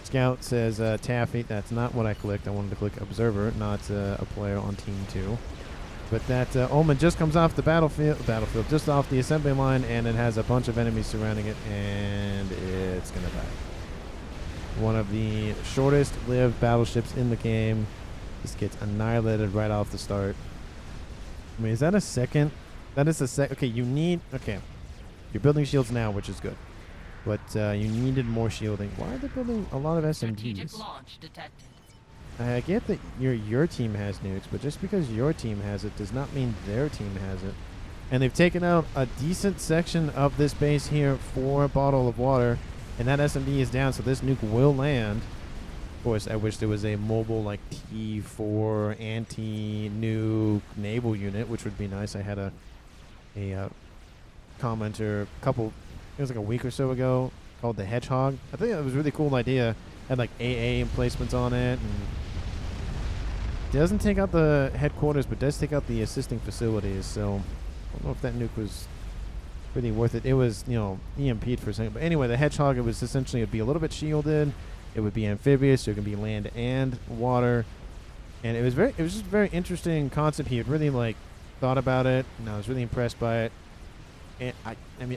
Scout says Taffy. That's not what I clicked. I wanted to click Observer, not a player on Team 2. But that Omen just comes off the battlefield, just off the assembly line, and it has a bunch of enemies surrounding it, and it's going to die. One of the shortest-lived battleships in the game. This gets annihilated right off the start. I mean, is that a second? That is a sec. Okay, okay. You're building shields now, which is good. But you needed more shielding. Why are they building a lot of SMGs? Strategic launch detected. I get that your team has nukes, but just because your team has it does not mean their team has it. And they've taken out a decent section of this base here for a bottle of water, and that SMD is down, so this nuke will land. Of course, I wish there was a mobile like T4 anti-nuke naval unit, which would be nice. I had a commenter it was like a week or so ago, called the Hedgehog. I think that was a really cool idea. Had like AA emplacements on it, and doesn't take out the headquarters, but does take out the assisting facilities. So I don't know if that nuke was really worth it. It was, EMP'd for a second. But anyway, the Hedgehog, it was essentially, it'd be a little bit shielded. It would be amphibious, so it can be land and water. And it was just a very interesting concept. He had really thought about it, and I was really impressed by it. And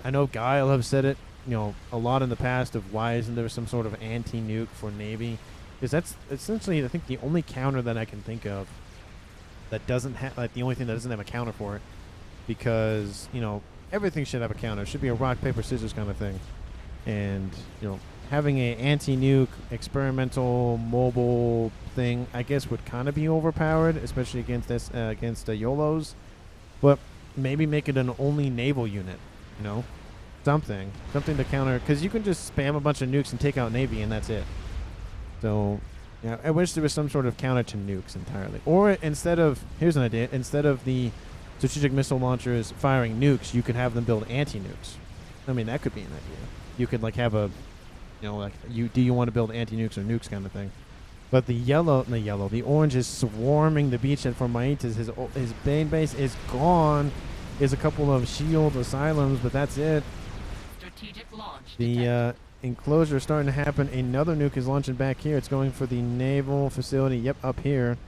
I know Guile have said it, a lot in the past of why isn't there some sort of anti-nuke for Navy? Because that's essentially, I think, the only counter that I can think of that doesn't have, the only thing that doesn't have a counter for it. Because, everything should have a counter. It should be a rock, paper, scissors kind of thing. And, having a anti-nuke experimental mobile thing, I guess, would kind of be overpowered, especially against this against YOLOs. But maybe make it an only naval unit, you know, something to counter, because you can just spam a bunch of nukes and take out Navy, and that's it. So, yeah, I wish there was some sort of counter to nukes entirely. Or instead of, here's an idea, instead of the strategic missile launchers firing nukes, you could have them build anti-nukes. I mean, that could be an idea. You could, like, have a, you know, like, do you want to build anti-nukes or nukes kind of thing. But the orange is swarming the beachhead for Maitas. His main base is gone. There's a couple of shield asylums, but that's it. Strategic launch. The enclosure is starting to happen. Another nuke is launching back here. It's going for the naval facility. Yep, up here.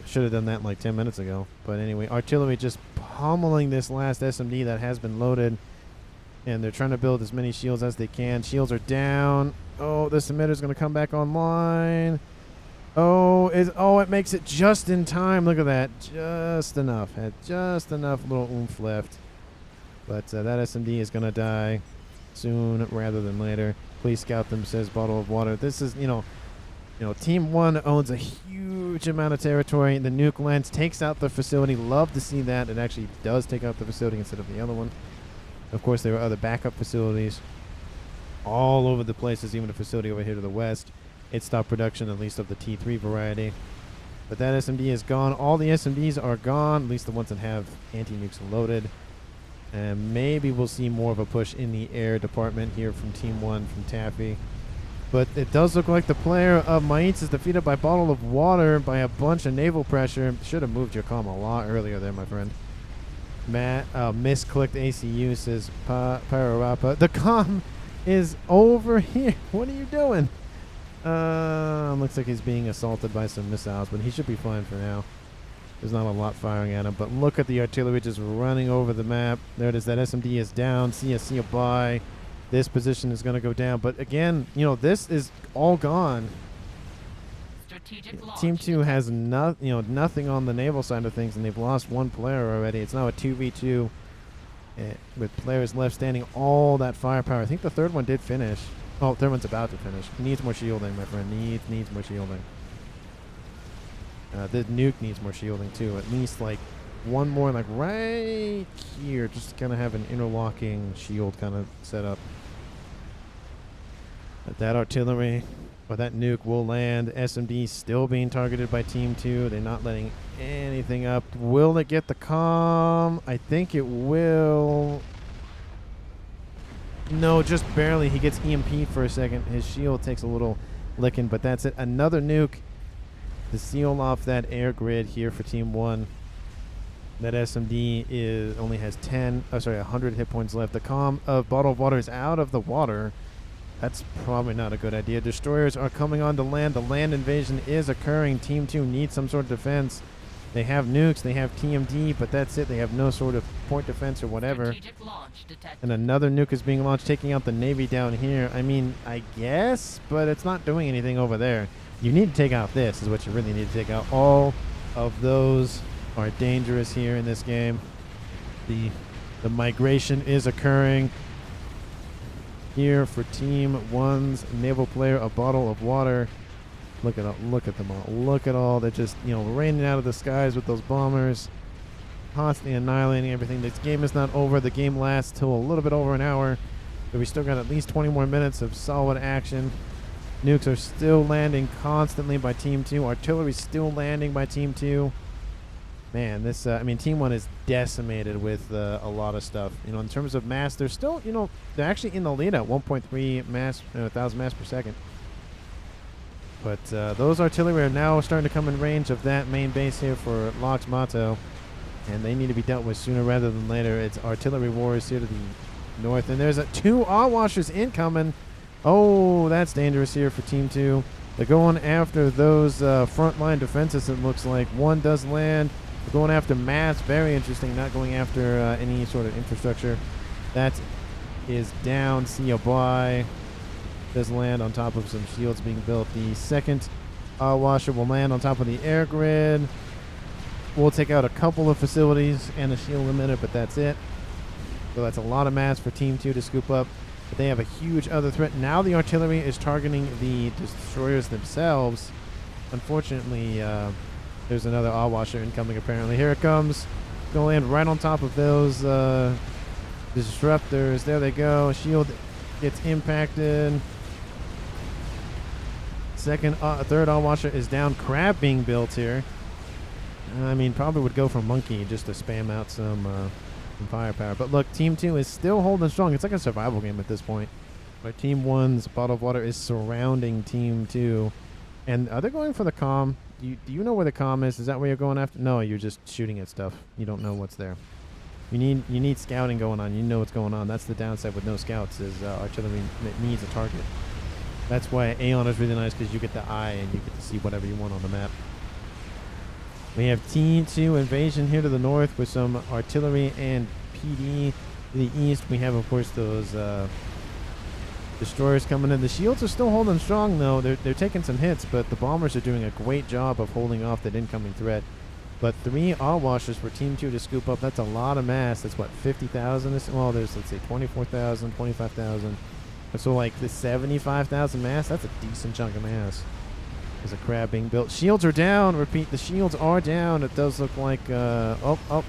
Should have done that like 10 minutes ago. But anyway, artillery just pummeling this last SMD that has been loaded. And they're trying to build as many shields as they can. Shields are down. Oh, this emitter's going to come back online. Oh, it makes it just in time. Look at that. Just enough. Had just enough little oomph left. But that SMD is going to die soon rather than later. Please scout them, says Bottle of Water. This is, you know, Team 1 owns a huge amount of territory. The nuke lands, takes out the facility. Love to see that. It actually does take out the facility instead of the other one. Of course, there are other backup facilities all over the place. There's even a facility over here to the west. It stopped production, at least of the T3 variety. But that SMD is gone. All the SMDs are gone, at least the ones that have anti-nukes loaded. And maybe we'll see more of a push in the air department here from Team 1, from Taffy. But it does look like the player of Maitz is defeated by Bottle of Water by a bunch of naval pressure. Should have moved your comm a lot earlier there, my friend. Matt, misclicked ACU, says Pararapa. The comm is over here. What are you doing? Looks like he's being assaulted by some missiles, but he should be fine for now. There's not a lot firing at him, but look at the artillery just running over the map. There it is. That SMD is down. See a buy. This position is going to go down, but again, this is all gone. Team 2 has nothing on the naval side of things, and they've lost one player already. It's now a 2v2 with players left standing. All that firepower. I think the third one did finish. Oh, third one's about to finish. Needs more shielding, my friend. Needs more shielding. The nuke needs more shielding too. At least like one more, like right here, just to kind of have an interlocking shield kind of set up. But that artillery, or that nuke will land. SMD still being targeted by Team 2. They're not letting anything up. Will it get the comm? I think it will. No, just barely. He gets EMP'd for a second. His shield takes a little licking, but that's it. Another nuke to seal off that air grid here for Team 1. That SMD only has 100 hit points left. The comm of Bottle of Water is out of the water. That's probably not a good idea. Destroyers are coming onto land. The land invasion is occurring. Team 2 needs some sort of defense. They have nukes, they have TMD, but that's it. They have no sort of point defense or whatever. And another nuke is being launched, taking out the Navy down here. I mean, I guess, but it's not doing anything over there. You need to take out this is what you really need to take out. All of those are dangerous here in this game. The migration is occurring here for Team 1's naval player, a Bottle of Water. Look at them all. Look at all. They're just, raining out of the skies with those bombers, constantly annihilating everything. This game is not over. The game lasts till a little bit over an hour. But we still got at least 20 more minutes of solid action. Nukes are still landing constantly by Team 2. Artillery still landing by Team 2. Man, this, Team 1 is decimated with a lot of stuff. In terms of mass, they're still, they're actually in the lead at 1.3 mass, 1,000 mass per second. But those artillery are now starting to come in range of that main base here for Lox Mato. And they need to be dealt with sooner rather than later. It's artillery wars here to the north. And there's 2 all-washers incoming. Oh, that's dangerous here for Team 2. They're going after those frontline defenses, it looks like. One does land. They're going after mass. Very interesting. Not going after any sort of infrastructure. That is down. See a buy. Does land on top of some shields being built. The second washer will land on top of the air grid. We'll take out a couple of facilities and a shield emitter, but that's it. So that's a lot of mass for Team 2 to scoop up. But they have a huge other threat. Now the artillery is targeting the destroyers themselves. Unfortunately, there's another all-washer incoming apparently. Here it comes. Gonna land right on top of those disruptors. There they go. Shield gets impacted. Third all-washer is down. Crab being built here. I mean, probably would go for Monkey just to spam out some firepower. But look, Team 2 is still holding strong. It's like a survival game at this point. Where Team 1's bottle of water is surrounding Team 2. And are they going for the comm? Do you know where the comm is? Is that where you're going after? No, you're just shooting at stuff. You don't know what's there. You need scouting going on. You know what's going on. That's the downside with no scouts is artillery needs a target. That's why Aeon is really nice because you get the eye and you get to see whatever you want on the map. We have T2 invasion here to the north with some artillery and PD. To the east, we have, of course, those destroyers coming in. The shields are still holding strong, though. They're taking some hits, but the bombers are doing a great job of holding off that incoming threat. But 3 all-washers for Team 2 to scoop up. That's a lot of mass. That's, what, 50,000? Well, there's, let's say, 24,000, 25,000. So, like, the 75,000 mass, that's a decent chunk of mass. There's a crab being built. Shields are down. Repeat, the shields are down. It does look like,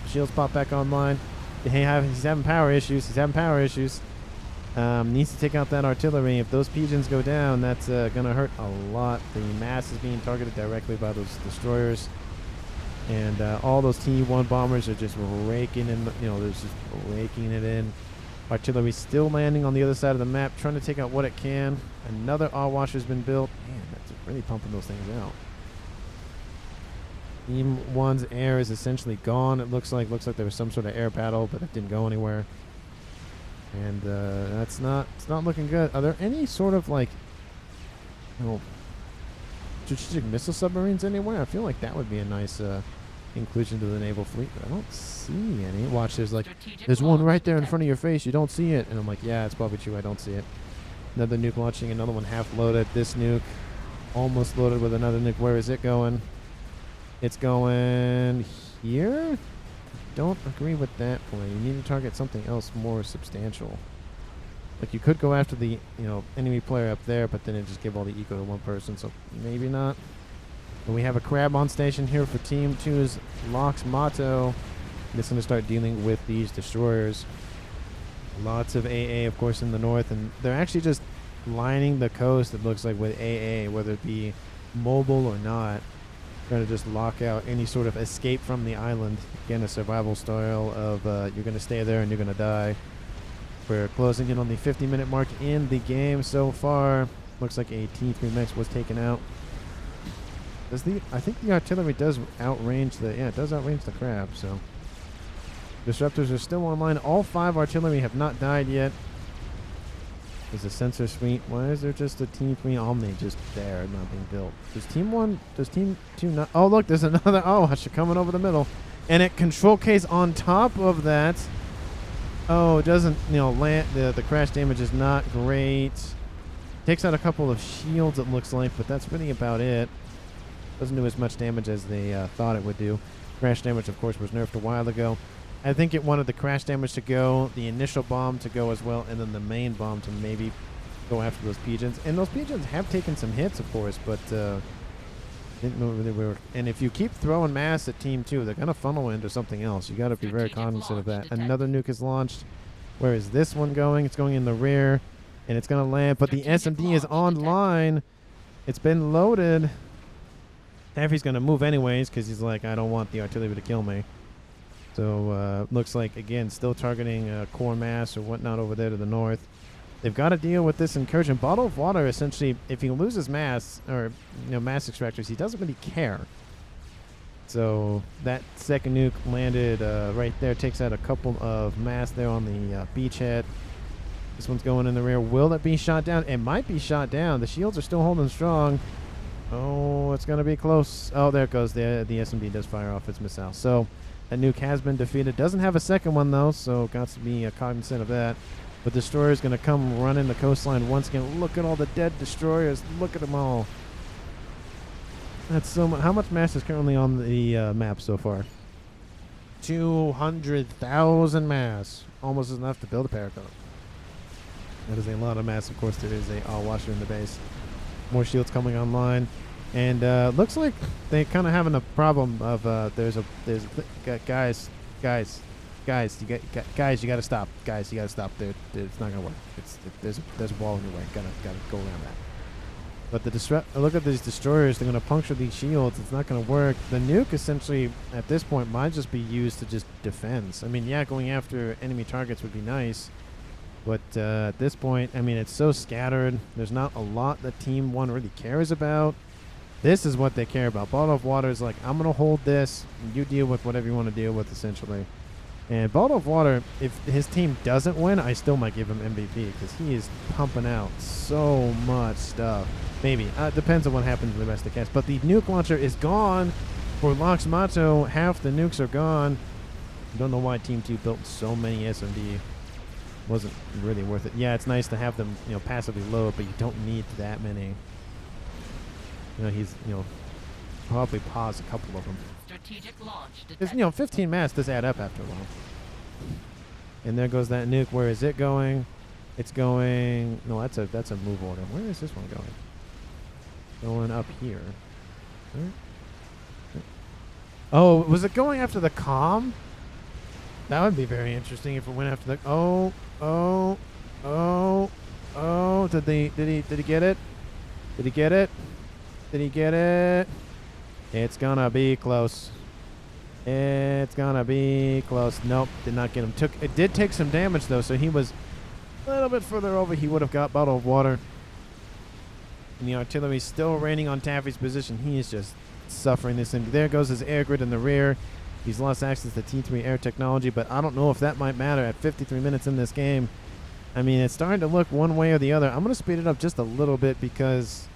shields pop back online. He's having power issues. Needs to take out that artillery. If those pigeons go down, that's going to hurt a lot. The mass is being targeted directly by those destroyers. And all those T1 bombers are just raking in, they're just raking it in. Artillery still landing on the other side of the map, trying to take out what it can. Another all-washer's been built. Man, that's really pumping those things out. Team 1's air is essentially gone. It looks like there was some sort of air battle, but it didn't go anywhere. And it's not looking good. Are there any sort of like, strategic missile submarines anywhere? I feel like that would be a nice inclusion to the naval fleet, but I don't see any. Watch, there's one right there in front of your face. You don't see it. And I'm like, yeah, it's probably true. I don't see it. Another nuke launching, another one half loaded. This nuke almost loaded with another nuke. Where is it going? It's going here? Don't agree with that play. You need to target something else more substantial. Like, you could go after the, enemy player up there, but then it just give all the eco to one person, so maybe not. And we have a crab on station here for Team 2's Locke's Motto. It's going to start dealing with these destroyers. Lots of AA, of course, in the north, and they're actually just lining the coast, it looks like, with AA, whether it be mobile or not. Trying to just lock out any sort of escape from the island. Again, a survival style of you're going to stay there and you're going to die. We're closing in on the 50-minute mark in the game so far. Looks like a T3 Mechs was taken out. I think the artillery does outrange the crab, so. Disruptors are still online. All 5 artillery have not died yet. There's a sensor suite. Why is there just a Team 3 Omni just there not being built? Does Team 2 not? Oh, look, there's another Washer coming over the middle. And a control case on top of that. Oh, it doesn't, land. The crash damage is not great. Takes out a couple of shields, it looks like, but that's really about it. Doesn't do as much damage as they thought it would do. Crash damage, of course, was nerfed a while ago. I think it wanted the crash damage to go, the initial bomb to go as well, and then the main bomb to maybe go after those pigeons. And those pigeons have taken some hits, of course, but didn't really work. And if you keep throwing mass at Team 2, they're going to funnel into something else. You got to be very cognizant of that. Another nuke is launched. Where is this one going? It's going in the rear, and it's going to land. But the SMD is online. It's been loaded. Taffy's going to move anyways because he's like, I don't want the artillery to kill me. So looks like, again, still targeting core mass or whatnot over there to the north. They've got to deal with this incursion. Bottle of water, essentially, if he loses mass, or mass extractors, he doesn't really care. So that second nuke landed right there, takes out a couple of mass there on the beachhead. This one's going in the rear. Will it be shot down? It might be shot down. The shields are still holding strong. Oh, it's going to be close. Oh, there it goes. The SMD does fire off its missile. So that nuke has been defeated. Doesn't have a second one, though, so got to be cognizant of that. But Destroyer is going to come running the coastline once again. Look at all the dead Destroyers. Look at them all. That's so much. How much mass is currently on the map so far? 200,000 mass. Almost enough to build a Paragon. That is a lot of mass. Of course, there is a washer in the base. More shields coming online. And looks like they kind of having a problem of guys, you gotta stop. Guys, you gotta stop. It's not gonna work. There's a wall in your way. Gotta go around that. But look at these destroyers. They're gonna puncture these shields. It's not gonna work. The nuke essentially at this point might just be used to just defense. I mean, yeah, going after enemy targets would be nice, but at this point, I mean, it's so scattered. There's not a lot that Team 1 really cares about. This is what they care about. Bottle of Water is like, I'm going to hold this, and you deal with whatever you want to deal with, essentially. And Bottle of Water, if his team doesn't win, I still might give him MVP, because he is pumping out so much stuff. Maybe. Depends on what happens in the rest of the cast. But the nuke launcher is gone. For Locke's Motto, half the nukes are gone. I don't know why Team 2 built so many SMD. Wasn't really worth it. Yeah, it's nice to have them, passively load, but you don't need that many. He's, probably pause a couple of them. Strategic launch Because, 15 mass does add up after a while. And there goes that nuke. Where is it going? It's going... No, that's a move order. Where is this one going? Going up here. Oh, was it going after the comm? That would be very interesting if it went after the... Oh. Did he get it? Did he get it? Did he get it? It's gonna be close. It's gonna be close. Nope, did not get him. It did take some damage though, so he was a little bit further over. He would have got Bottle of Water. And the artillery still raining on Taffy's position. He is just suffering this. And there goes his air grid in the rear. He's lost access to T3 air technology, but I don't know if that might matter at 53 minutes in this game. I mean, it's starting to look one way or the other. I'm going to speed it up just a little bit because,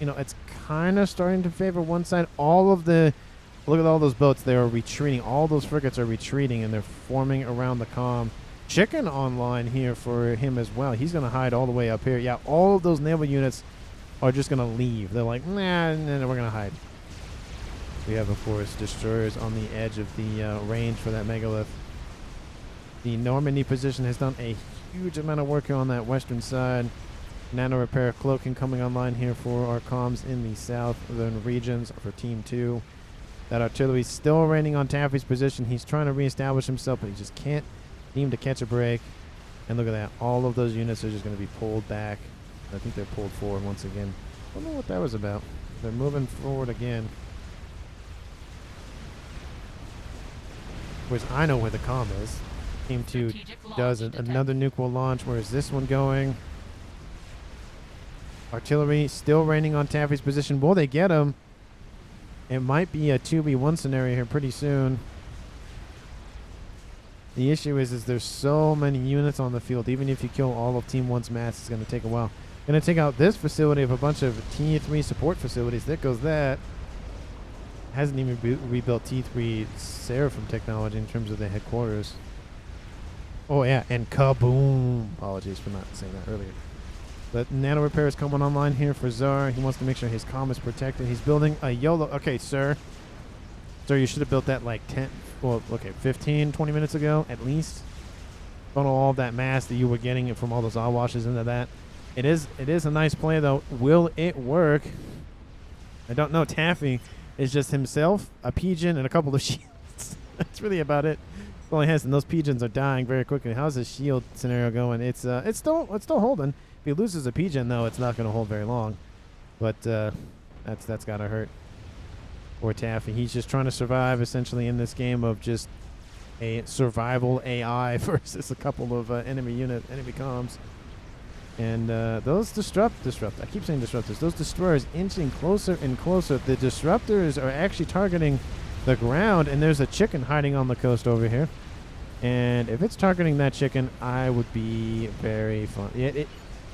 it's kind of starting to favor one side. Look at all those boats. They are retreating. All those frigates are retreating, and they're forming around the comm. Chicken online here for him as well. He's going to hide all the way up here. Yeah, all of those naval units are just going to leave. They're like, nah, we're going to hide. We have, of course, destroyers on the edge of the range for that megalith. The Normandy position has done a huge amount of work here on that western side. Nano repair cloaking coming online here for our comms in the southern regions for Team 2. That artillery still raining on Taffy's position. He's trying to reestablish himself, but he just can't seem to catch a break. And look at that. All of those units are just going to be pulled back. I think they're pulled forward once again. I don't know what that was about. They're moving forward again. Of course, I know where the comm is. Team 2 does another nuke will launch. Where is this one going? Artillery still raining on Taffy's position. Will they get him? It might be a 2v1 scenario here pretty soon. The issue is there's so many units on the field. Even if you kill all of Team 1's mass, it's going to take a while. Going to take out this facility of a bunch of T3 support facilities. There goes that. Hasn't even rebuilt T3 Seraphim technology in terms of the headquarters. Oh, yeah, and kaboom. Apologies for not saying that earlier. But nano repair is coming online here for Czar. He wants to make sure his comm is protected. He's building a YOLO. Okay, sir. Sir, you should have built that like 15, 20 minutes ago at least. Funnel all of that mass that you were getting from all those washes into that. It is a nice play, though. Will it work? I don't know. Taffy is just himself, a pigeon, and a couple of shields. That's really about it. That's all he has, and those pigeons are dying very quickly. How's his shield scenario going? It's still holding. If he loses a pigeon, though, it's not going to hold very long. But that's got to hurt. Poor Taffy. He's just trying to survive, essentially, in this game of just a survival AI versus a couple of enemy comms. And those I keep saying disruptors. Those destroyers inching closer and closer. The disruptors are actually targeting the ground, and there's a chicken hiding on the coast over here. And if it's targeting that chicken, I would be very fun.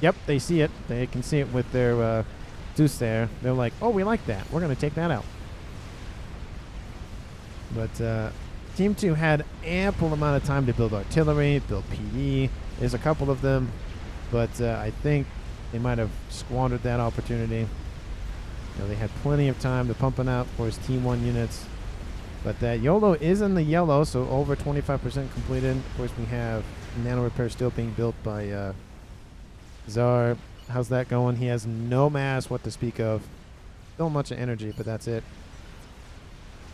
Yep, they see it. They can see it with their Zeus there. They're like, oh, we like that. We're going to take that out. But Team 2 had ample amount of time to build artillery, build PD. There's a couple of them, but I think they might have squandered that opportunity. They had plenty of time to pumping out, of course, Team 1 units. But that YOLO is in the yellow, so over 25% completed. Of course, we have nano repair still being built by Czar, how's that going? He has no mass what to speak of. Still much of energy, but that's it.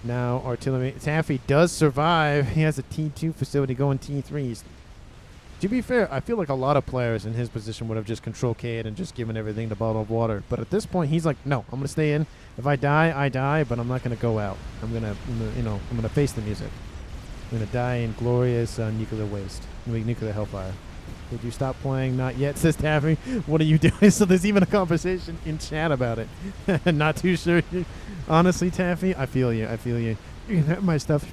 Now artillery. Taffy does survive. He has a T2 facility going T3s. To be fair, I feel like a lot of players in his position would have just control K'd and just given everything to bottle of water. But at this point, he's like, no, I'm gonna stay in. If I die, I die, but I'm not gonna go out. I'm gonna face the music. I'm gonna die in glorious nuclear waste, nuclear hellfire. Did you stop playing? Not yet, says Taffy. What are you doing? So there's even a conversation in chat about it. Not too sure. Honestly, Taffy, I feel you. I feel you. You can have my stuff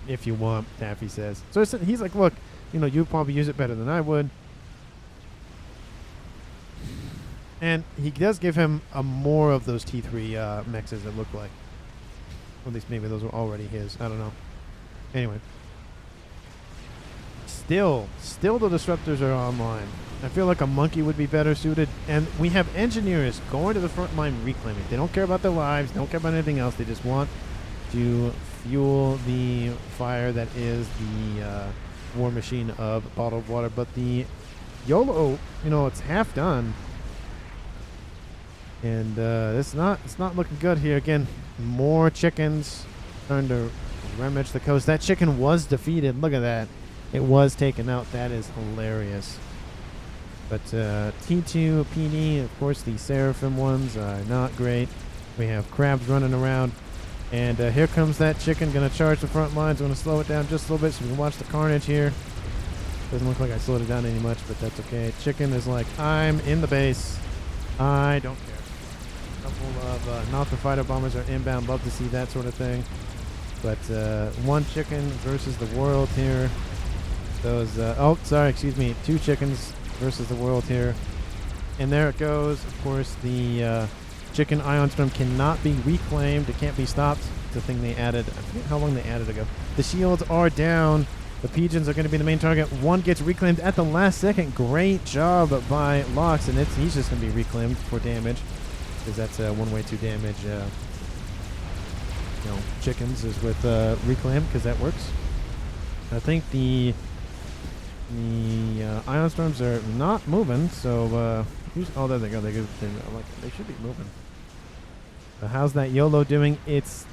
if you want, Taffy says. So he's like, look, you'd probably use it better than I would. And he does give him more of those T3 mechs as it looked like. Or at least maybe those were already his. I don't know. Anyway. Still the disruptors are online. I feel like a monkey would be better suited. And we have engineers going to the front line reclaiming. They don't care about their lives. Don't care about anything else. They just want to fuel the fire that is the war machine of bottled water. But the YOLO, it's half done. And it's not looking good here. Again, more chickens trying to rummage the coast. That chicken was defeated. Look at that. It was taken out. That is hilarious. But T2 PD, of course, the Seraphim ones are not great. We have crabs running around. And here comes that chicken. Going to charge the front lines. I'm going to slow it down just a little bit so we can watch the carnage here. Doesn't look like I slowed it down any much, but that's okay. Chicken is like, I'm in the base. I don't care. A couple of Nautica fighter bombers are inbound. Love to see that sort of thing. But one chicken versus the world here. Those, two chickens versus the world here. And there it goes. Of course, the chicken ion storm cannot be reclaimed. It can't be stopped. It's a thing they added. I forget how long they added ago. The shields are down. The pigeons are going to be the main target. One gets reclaimed at the last second. Great job by Lox, and he's just going to be reclaimed for damage. Because that's one way to damage chickens is with reclaim, because that works. I think the ion storms are not moving, so there they go. They should be moving. How's that YOLO doing? It's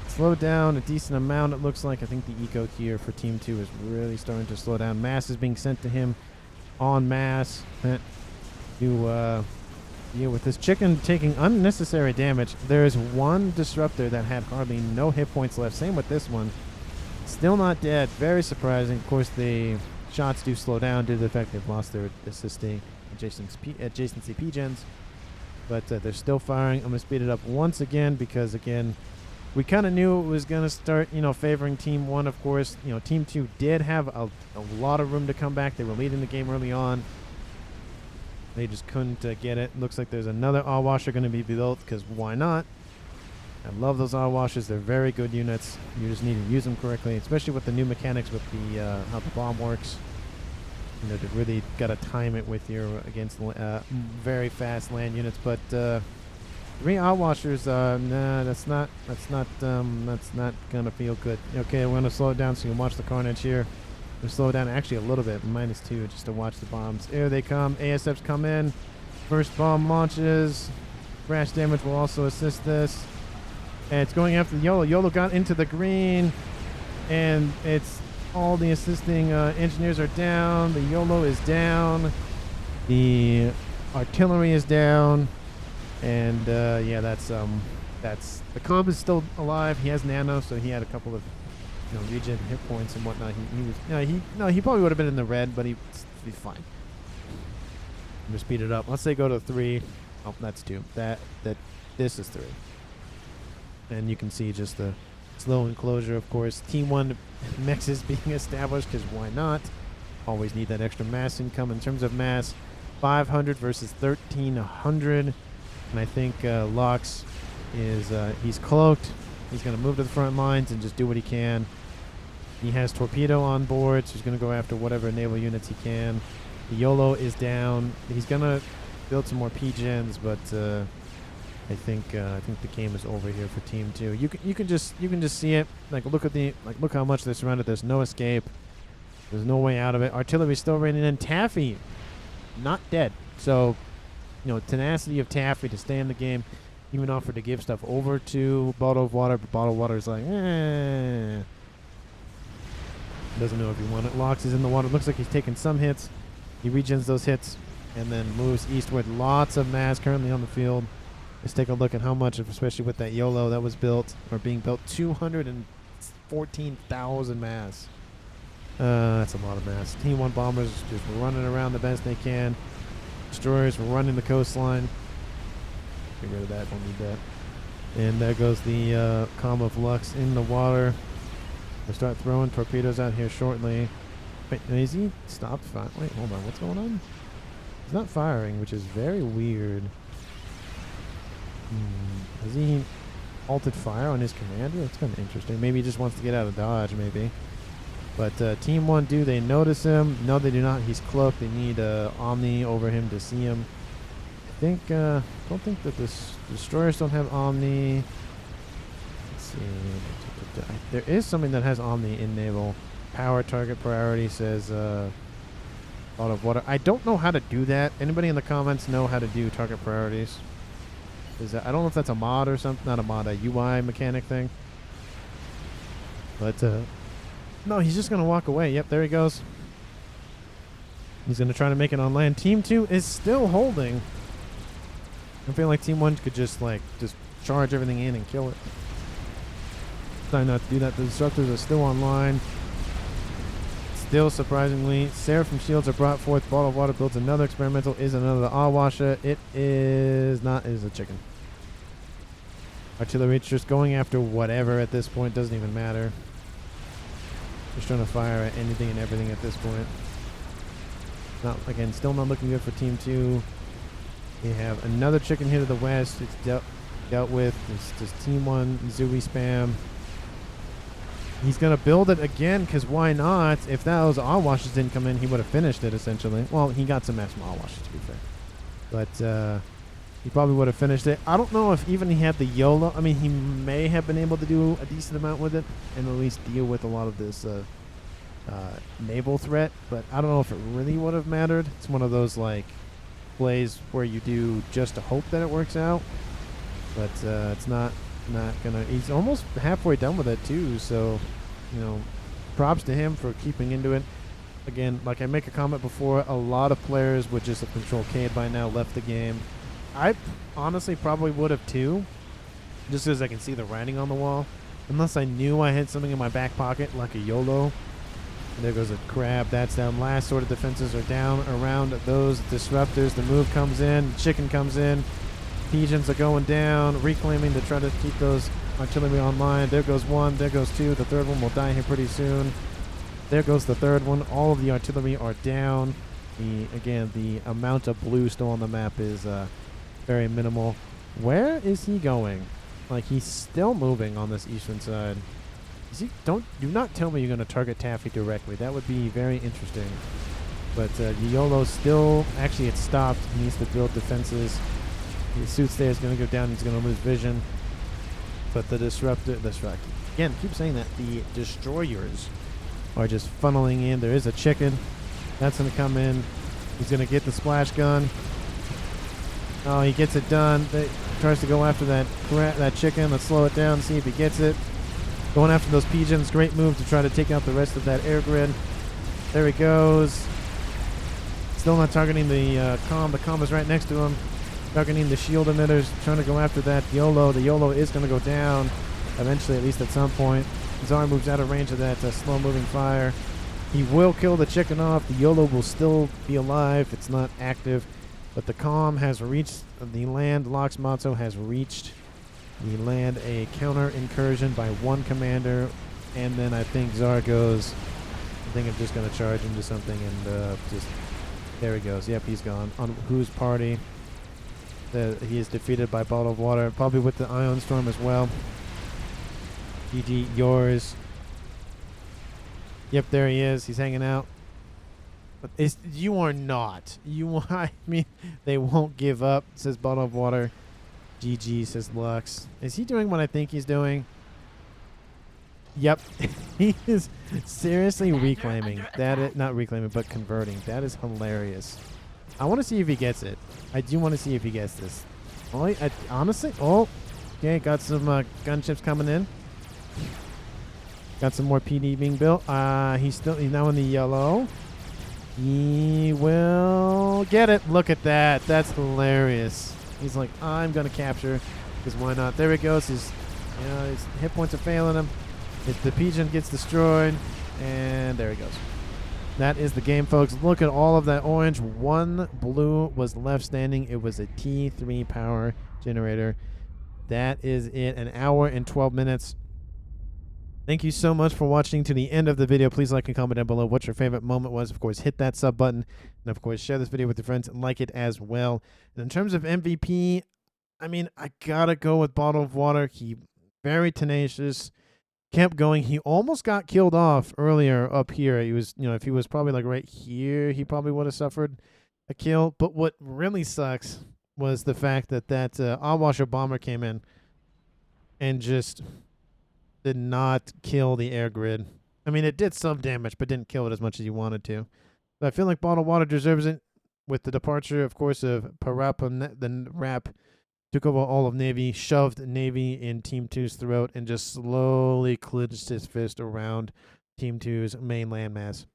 slowed down a decent amount, it looks like. I think the eco here for Team 2 is really starting to slow down. Mass is being sent to him en masse to deal with this chicken taking unnecessary damage. There is one disruptor that had hardly no hit points left. Same with this one. Still not dead. Very surprising. Of course, the shots do slow down due to the fact they've lost their assisting adjacency P-gens. But they're still firing. I'm going to speed it up once again because, again, we kind of knew it was going to start, favoring Team 1, of course. Team 2 did have a lot of room to come back. They were leading the game early on. They just couldn't get it. Looks like there's another all-washer going to be built because why not? I love those all-washers. They're very good units. You just need to use them correctly, especially with the new mechanics with the how the bomb works. They really got to time it with your against very fast land units. But 3 all-washers, nah, that's not gonna feel good. Okay, we're gonna slow it down so you can watch the carnage here. We'll slow it down actually a little bit, -2, just to watch the bombs. Here they come. ASFs come in. First bomb launches. Crash damage will also assist this. And it's going after the YOLO. YOLO got into the green, and it's all the assisting engineers are down. The YOLO is down. The artillery is down, and yeah, that's the Cobb is still alive. He has nano, so he had a couple of regen hit points and whatnot. He probably would have been in the red, but he'd be fine. I'm gonna speed it up. Let's say go to 3. Oh, that's 2. This is 3. And you can see just the slow enclosure, of course. Team 1 mechs is being established, because why not? Always need that extra mass income. In terms of mass, 500 versus 1,300. And I think Lox is, he's cloaked. He's going to move to the front lines and just do what he can. He has Torpedo on board, so he's going to go after whatever naval units he can. The YOLO is down. He's going to build some more P-gens, but I think the game is over here for Team 2. You can just see it. Look how much they're surrounded. There's no escape. There's no way out of it. Artillery's still raining in. Taffy, not dead. So, tenacity of Taffy to stay in the game, even offered to give stuff over to Bottle of Water, but Bottle of Water is like, doesn't know if he won it. Lox is in the water. Looks like he's taking some hits. He regens those hits and then moves eastward. Lots of mass currently on the field. Let's take a look at how much, especially with that YOLO that was built or being built. 214,000 mass. That's a lot of mass. Team 1 bombers just running around the best they can. Destroyers running the coastline. Get rid of that. Don't need that. And there goes the Calm of Lux in the water. We'll start throwing torpedoes out here shortly. Wait, is he stopped firing? Wait, hold on. What's going on? He's not firing, which is very weird. Has he halted fire on his commander? That's kind of interesting. Maybe he just wants to get out of dodge, maybe. But Team 1, do they notice him? No, they do not. He's cloaked. They need Omni over him to see him. I think, don't think that the destroyers don't have Omni. Let's see. There is something that has Omni in Naval. Power target priority says out of water. I don't know how to do that. Anybody in the comments know how to do target priorities? I don't know if that's a mod or something. Not a mod, a UI mechanic thing. But, no, he's just going to walk away. Yep, there he goes. He's going to try to make it on land. Team 2 is still holding. I feel like Team 1 could just charge everything in and kill it. Trying not to do that. The Disruptors are still online. Still, surprisingly, Seraphim shields are brought forth. Bottle of Water builds another experimental. Is another Awasha. It is not. It is a chicken. Artillery just going after whatever at this point. Doesn't even matter. Just trying to fire at anything and everything at this point. Still not looking good for Team 2. We have another chicken here to the west. It's dealt with. It's just Team 1 Zooey spam. He's going to build it again, because why not? If those Awashes didn't come in, he would have finished it, essentially. Well, he got some mass from Awashes, to be fair. But he probably would have finished it. I don't know if even he had the YOLO. I mean, he may have been able to do a decent amount with it and at least deal with a lot of this naval threat. But I don't know if it really would have mattered. It's one of those, plays where you do just to hope that it works out. But it's not gonna. He's almost halfway done with it too, so props to him for keeping into it. Again, like I make a comment before, a lot of players would just have control K'd by now, left the game. I honestly probably would have too, just as I can see the writing on the wall, unless I knew I had something in my back pocket like a YOLO. And there goes a crab. That's down. Last sort of defenses are down around those disruptors. The move comes in. Chicken comes in. Pigeons are going down, reclaiming to try to keep those artillery online. There goes one. There goes two. The third one will die here pretty soon. There goes the third one. All of the artillery are down. The amount of blue still on the map is very minimal. Where is he going? He's still moving on this eastern side. Do not tell me you're going to target Taffy directly. That would be very interesting. But YOLO's still, actually it stopped. He needs to build defenses. His suit there is going to go down. He's going to lose vision. But the again, keep saying that. The destroyers are just funneling in. There is a chicken. That's going to come in. He's going to get the splash gun. Oh, he gets it done. Tries to go after that chicken. Let's slow it down, see if he gets it. Going after those pigeons. Great move to try to take out the rest of that air grid. There he goes. Still not targeting the comm. The comm is right next to him. Targeting the shield emitters. Trying to go after that YOLO. The YOLO is going to go down. Eventually, at least at some point. Czar moves out of range of that slow-moving fire. He will kill the chicken off. The YOLO will still be alive. It's not active. But the comm has reached the land. Lox Matzo has reached the land. A counter incursion by one commander. And then I think Czar goes, I think I'm just going to charge into something and just, there he goes. Yep, he's gone. On whose party? He is defeated by Bottle of Water. Probably with the Ion Storm as well. GG, yours. Yep, there he is. He's hanging out. But you are not. I mean, they won't give up, says Bottle of Water. GG, says Lux. Is he doing what I think he's doing? Yep. He is seriously reclaiming. Not reclaiming, but converting. That is hilarious. I want to see if he gets it. I do want to see if he gets this. Honestly, okay, got some gunships coming in. Got some more PD being built. He's now in the yellow. He will get it. Look at that. That's hilarious. He's like, I'm gonna capture, because why not? There he goes. His hit points are failing him. The pigeon gets destroyed, and there he goes. That is the game, folks. Look at all of that orange. One blue was left standing. It was a T3 power generator. That is it. An hour and 12 minutes. Thank you so much for watching to the end of the video. Please like and comment down below what your favorite moment was. Of course, hit that sub button. And, of course, share this video with your friends and like it as well. And in terms of MVP, I mean, I got to go with Bottle of Water. He very tenacious. Kept going. He almost got killed off earlier up here. He was, if he was probably like right here, he probably would have suffered a kill. But what really sucks was the fact that Awasher bomber came in and just did not kill the air grid. I mean, it did some damage, but didn't kill it as much as you wanted to. So I feel like Bottled Water deserves it with the departure, of course, of Parappa, the Rap. Took over all of Navy, shoved Navy in Team 2's throat, and just slowly clenched his fist around Team 2's main landmass.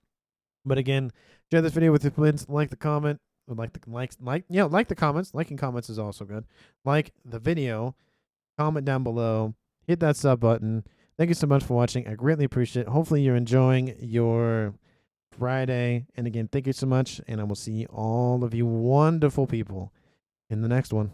But again, share this video with your friends. Like the comment. Like the comments. Liking comments is also good. Like the video. Comment down below. Hit that sub button. Thank you so much for watching. I greatly appreciate it. Hopefully you're enjoying your Friday. And again, thank you so much. And I will see all of you wonderful people in the next one.